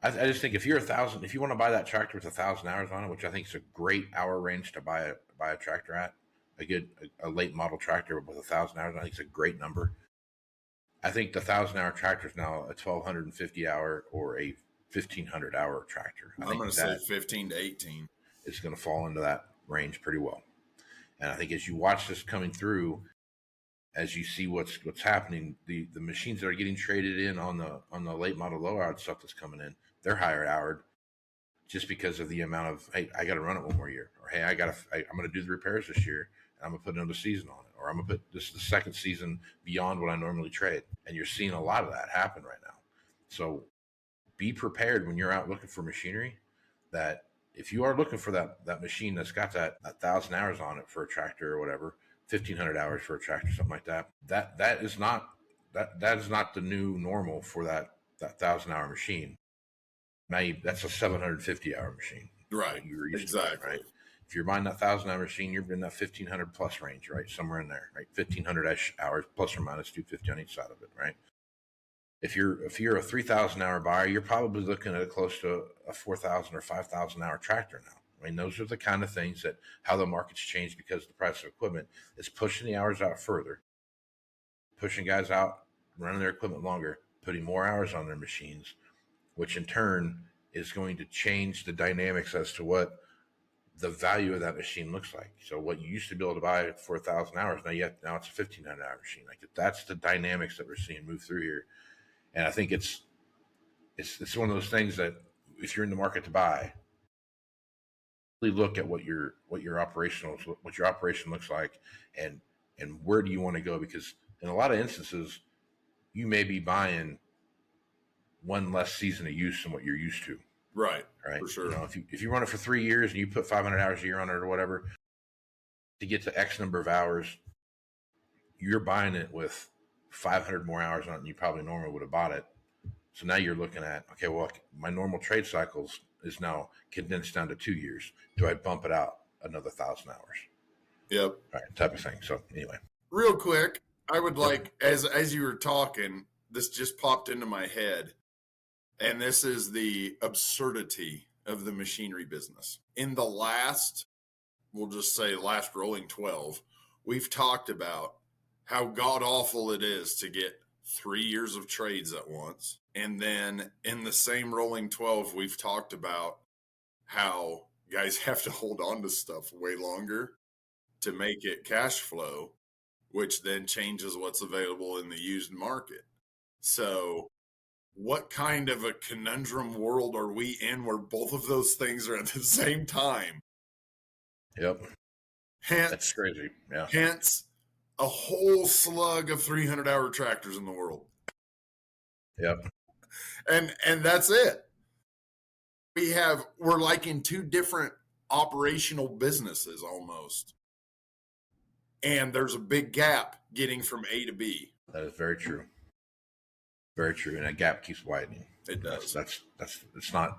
I just think if you want to buy that tractor with 1,000 hours on it, which I think is a great hour range to buy a tractor at, a late model tractor with 1,000 hours, I think it's a great number. I think the 1,000-hour tractor is now a 1,250 hour or a 1,500 hour tractor. I'm going to say 15 to 18. It's going to fall into that range pretty well. And I think as you watch this coming through, as you see what's happening, the machines that are getting traded in on the late model low hour stuff that's coming in, they're higher houred just because of the amount of, hey, I got to run it one more year, or hey, I'm going to do the repairs this year and I'm going to put another season on it, or I'm going to put this the second season beyond what I normally trade. And you're seeing a lot of that happen right now. So be prepared when you're out looking for machinery, that if you are looking for that machine that's got that 1,000 hours on it for a tractor or whatever, 1,500 hours for a tractor, something like that, that is not the new normal for that 1,000-hour machine. Now that's a 750-hour machine. Right. You're used exactly. To that, right? If you're buying that 1,000-hour machine, you're in that 1,500 plus range, right? Somewhere in there, right? 1,500-ish hours plus or minus 250 on each side of it, right? If you're a 3,000-hour buyer, you're probably looking at close to a 4,000 or 5,000-hour tractor now. I mean, those are the kind of things that how the market's changed because the price of equipment is pushing the hours out further, pushing guys out, running their equipment longer, putting more hours on their machines, which in turn is going to change the dynamics as to what the value of that machine looks like. So what you used to be able to buy for 1,000 hours, now it's a 1,500-hour machine. Like, that's the dynamics that we're seeing move through here. And I think it's one of those things that if you're in the market to buy, really look at what your operation looks like, and where do you want to go? Because in a lot of instances, you may be buying one less season of use than what you're used to. Right. For sure. You know, if you run it for 3 years and you put 500 hours a year on it or whatever, to get to X number of hours, you're buying it with 500 more hours on it than you probably normally would have bought it. So now you're looking at, okay, well, my normal trade cycles is now condensed down to 2 years. Do I bump it out another 1,000 hours? Yep. All right, type of thing. So anyway. Real quick, I would like, as you were talking, this just popped into my head. And this is the absurdity of the machinery business. In the last rolling 12, we've talked about how god-awful it is to get 3 years of trades at once. And then in the same rolling 12, we've talked about how guys have to hold on to stuff way longer to make it cash flow, which then changes what's available in the used market. So what kind of a conundrum world are we in where both of those things are at the same time? Yep. That's crazy. Yeah. Hence a whole slug of 300-hour tractors in the world. Yep. And that's it. We're like in two different operational businesses almost. And there's a big gap getting from A to B. That is very true. Very true. And that gap keeps widening. It does. That's it's not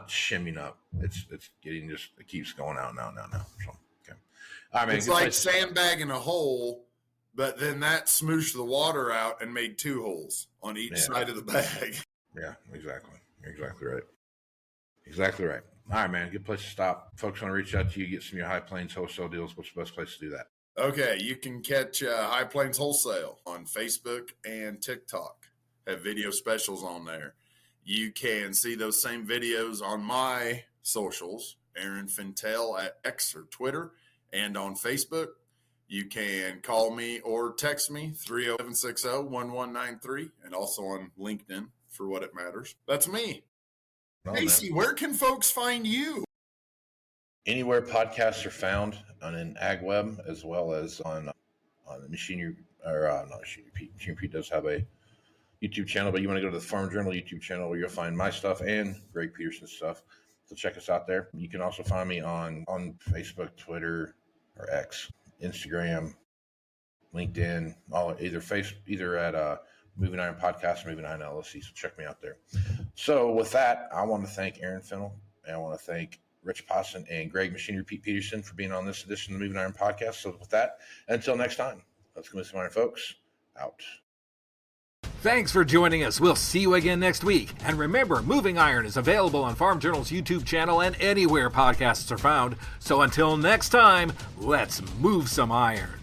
shimming up. It's getting it keeps going out now. So okay. I mean, it's like sandbagging a hole, but then that smooshed the water out and made two holes on each side of the bag. Yeah, exactly. You're exactly right. Exactly right. All right, man. Good place to stop. Folks want to reach out to you, get some of your High Plains wholesale deals. What's the best place to do that? Okay, you can catch High Plains Wholesale on Facebook and TikTok. Have video specials on there. You can see those same videos on my socials, Aaron Fintel at X or Twitter, and on Facebook. You can call me or text me, 30760-1193, and also on LinkedIn for what it matters. That's me. Casey, where can folks find you? Anywhere podcasts are found on an AgWeb, as well as on the Machinery, or not Machinery Pete. Machinery Pete does have a YouTube channel, but you want to go to the Farm Journal YouTube channel where you'll find my stuff and Greg Peterson's stuff. So check us out there. You can also find me on Facebook, Twitter, or X, Instagram, LinkedIn, either at Moving Iron Podcast, Moving Iron LLC. So check me out there. So with that, I want to thank Aaron Fennell, and I want to thank Rich Posson and Greg Machinery Pete Peterson for being on this edition of the Moving Iron Podcast. So with that, until next time, let's go with some iron, folks. Out. Thanks for joining us. We'll see you again next week. And remember, Moving Iron is available on Farm Journal's YouTube channel and anywhere podcasts are found. So until next time, let's move some iron.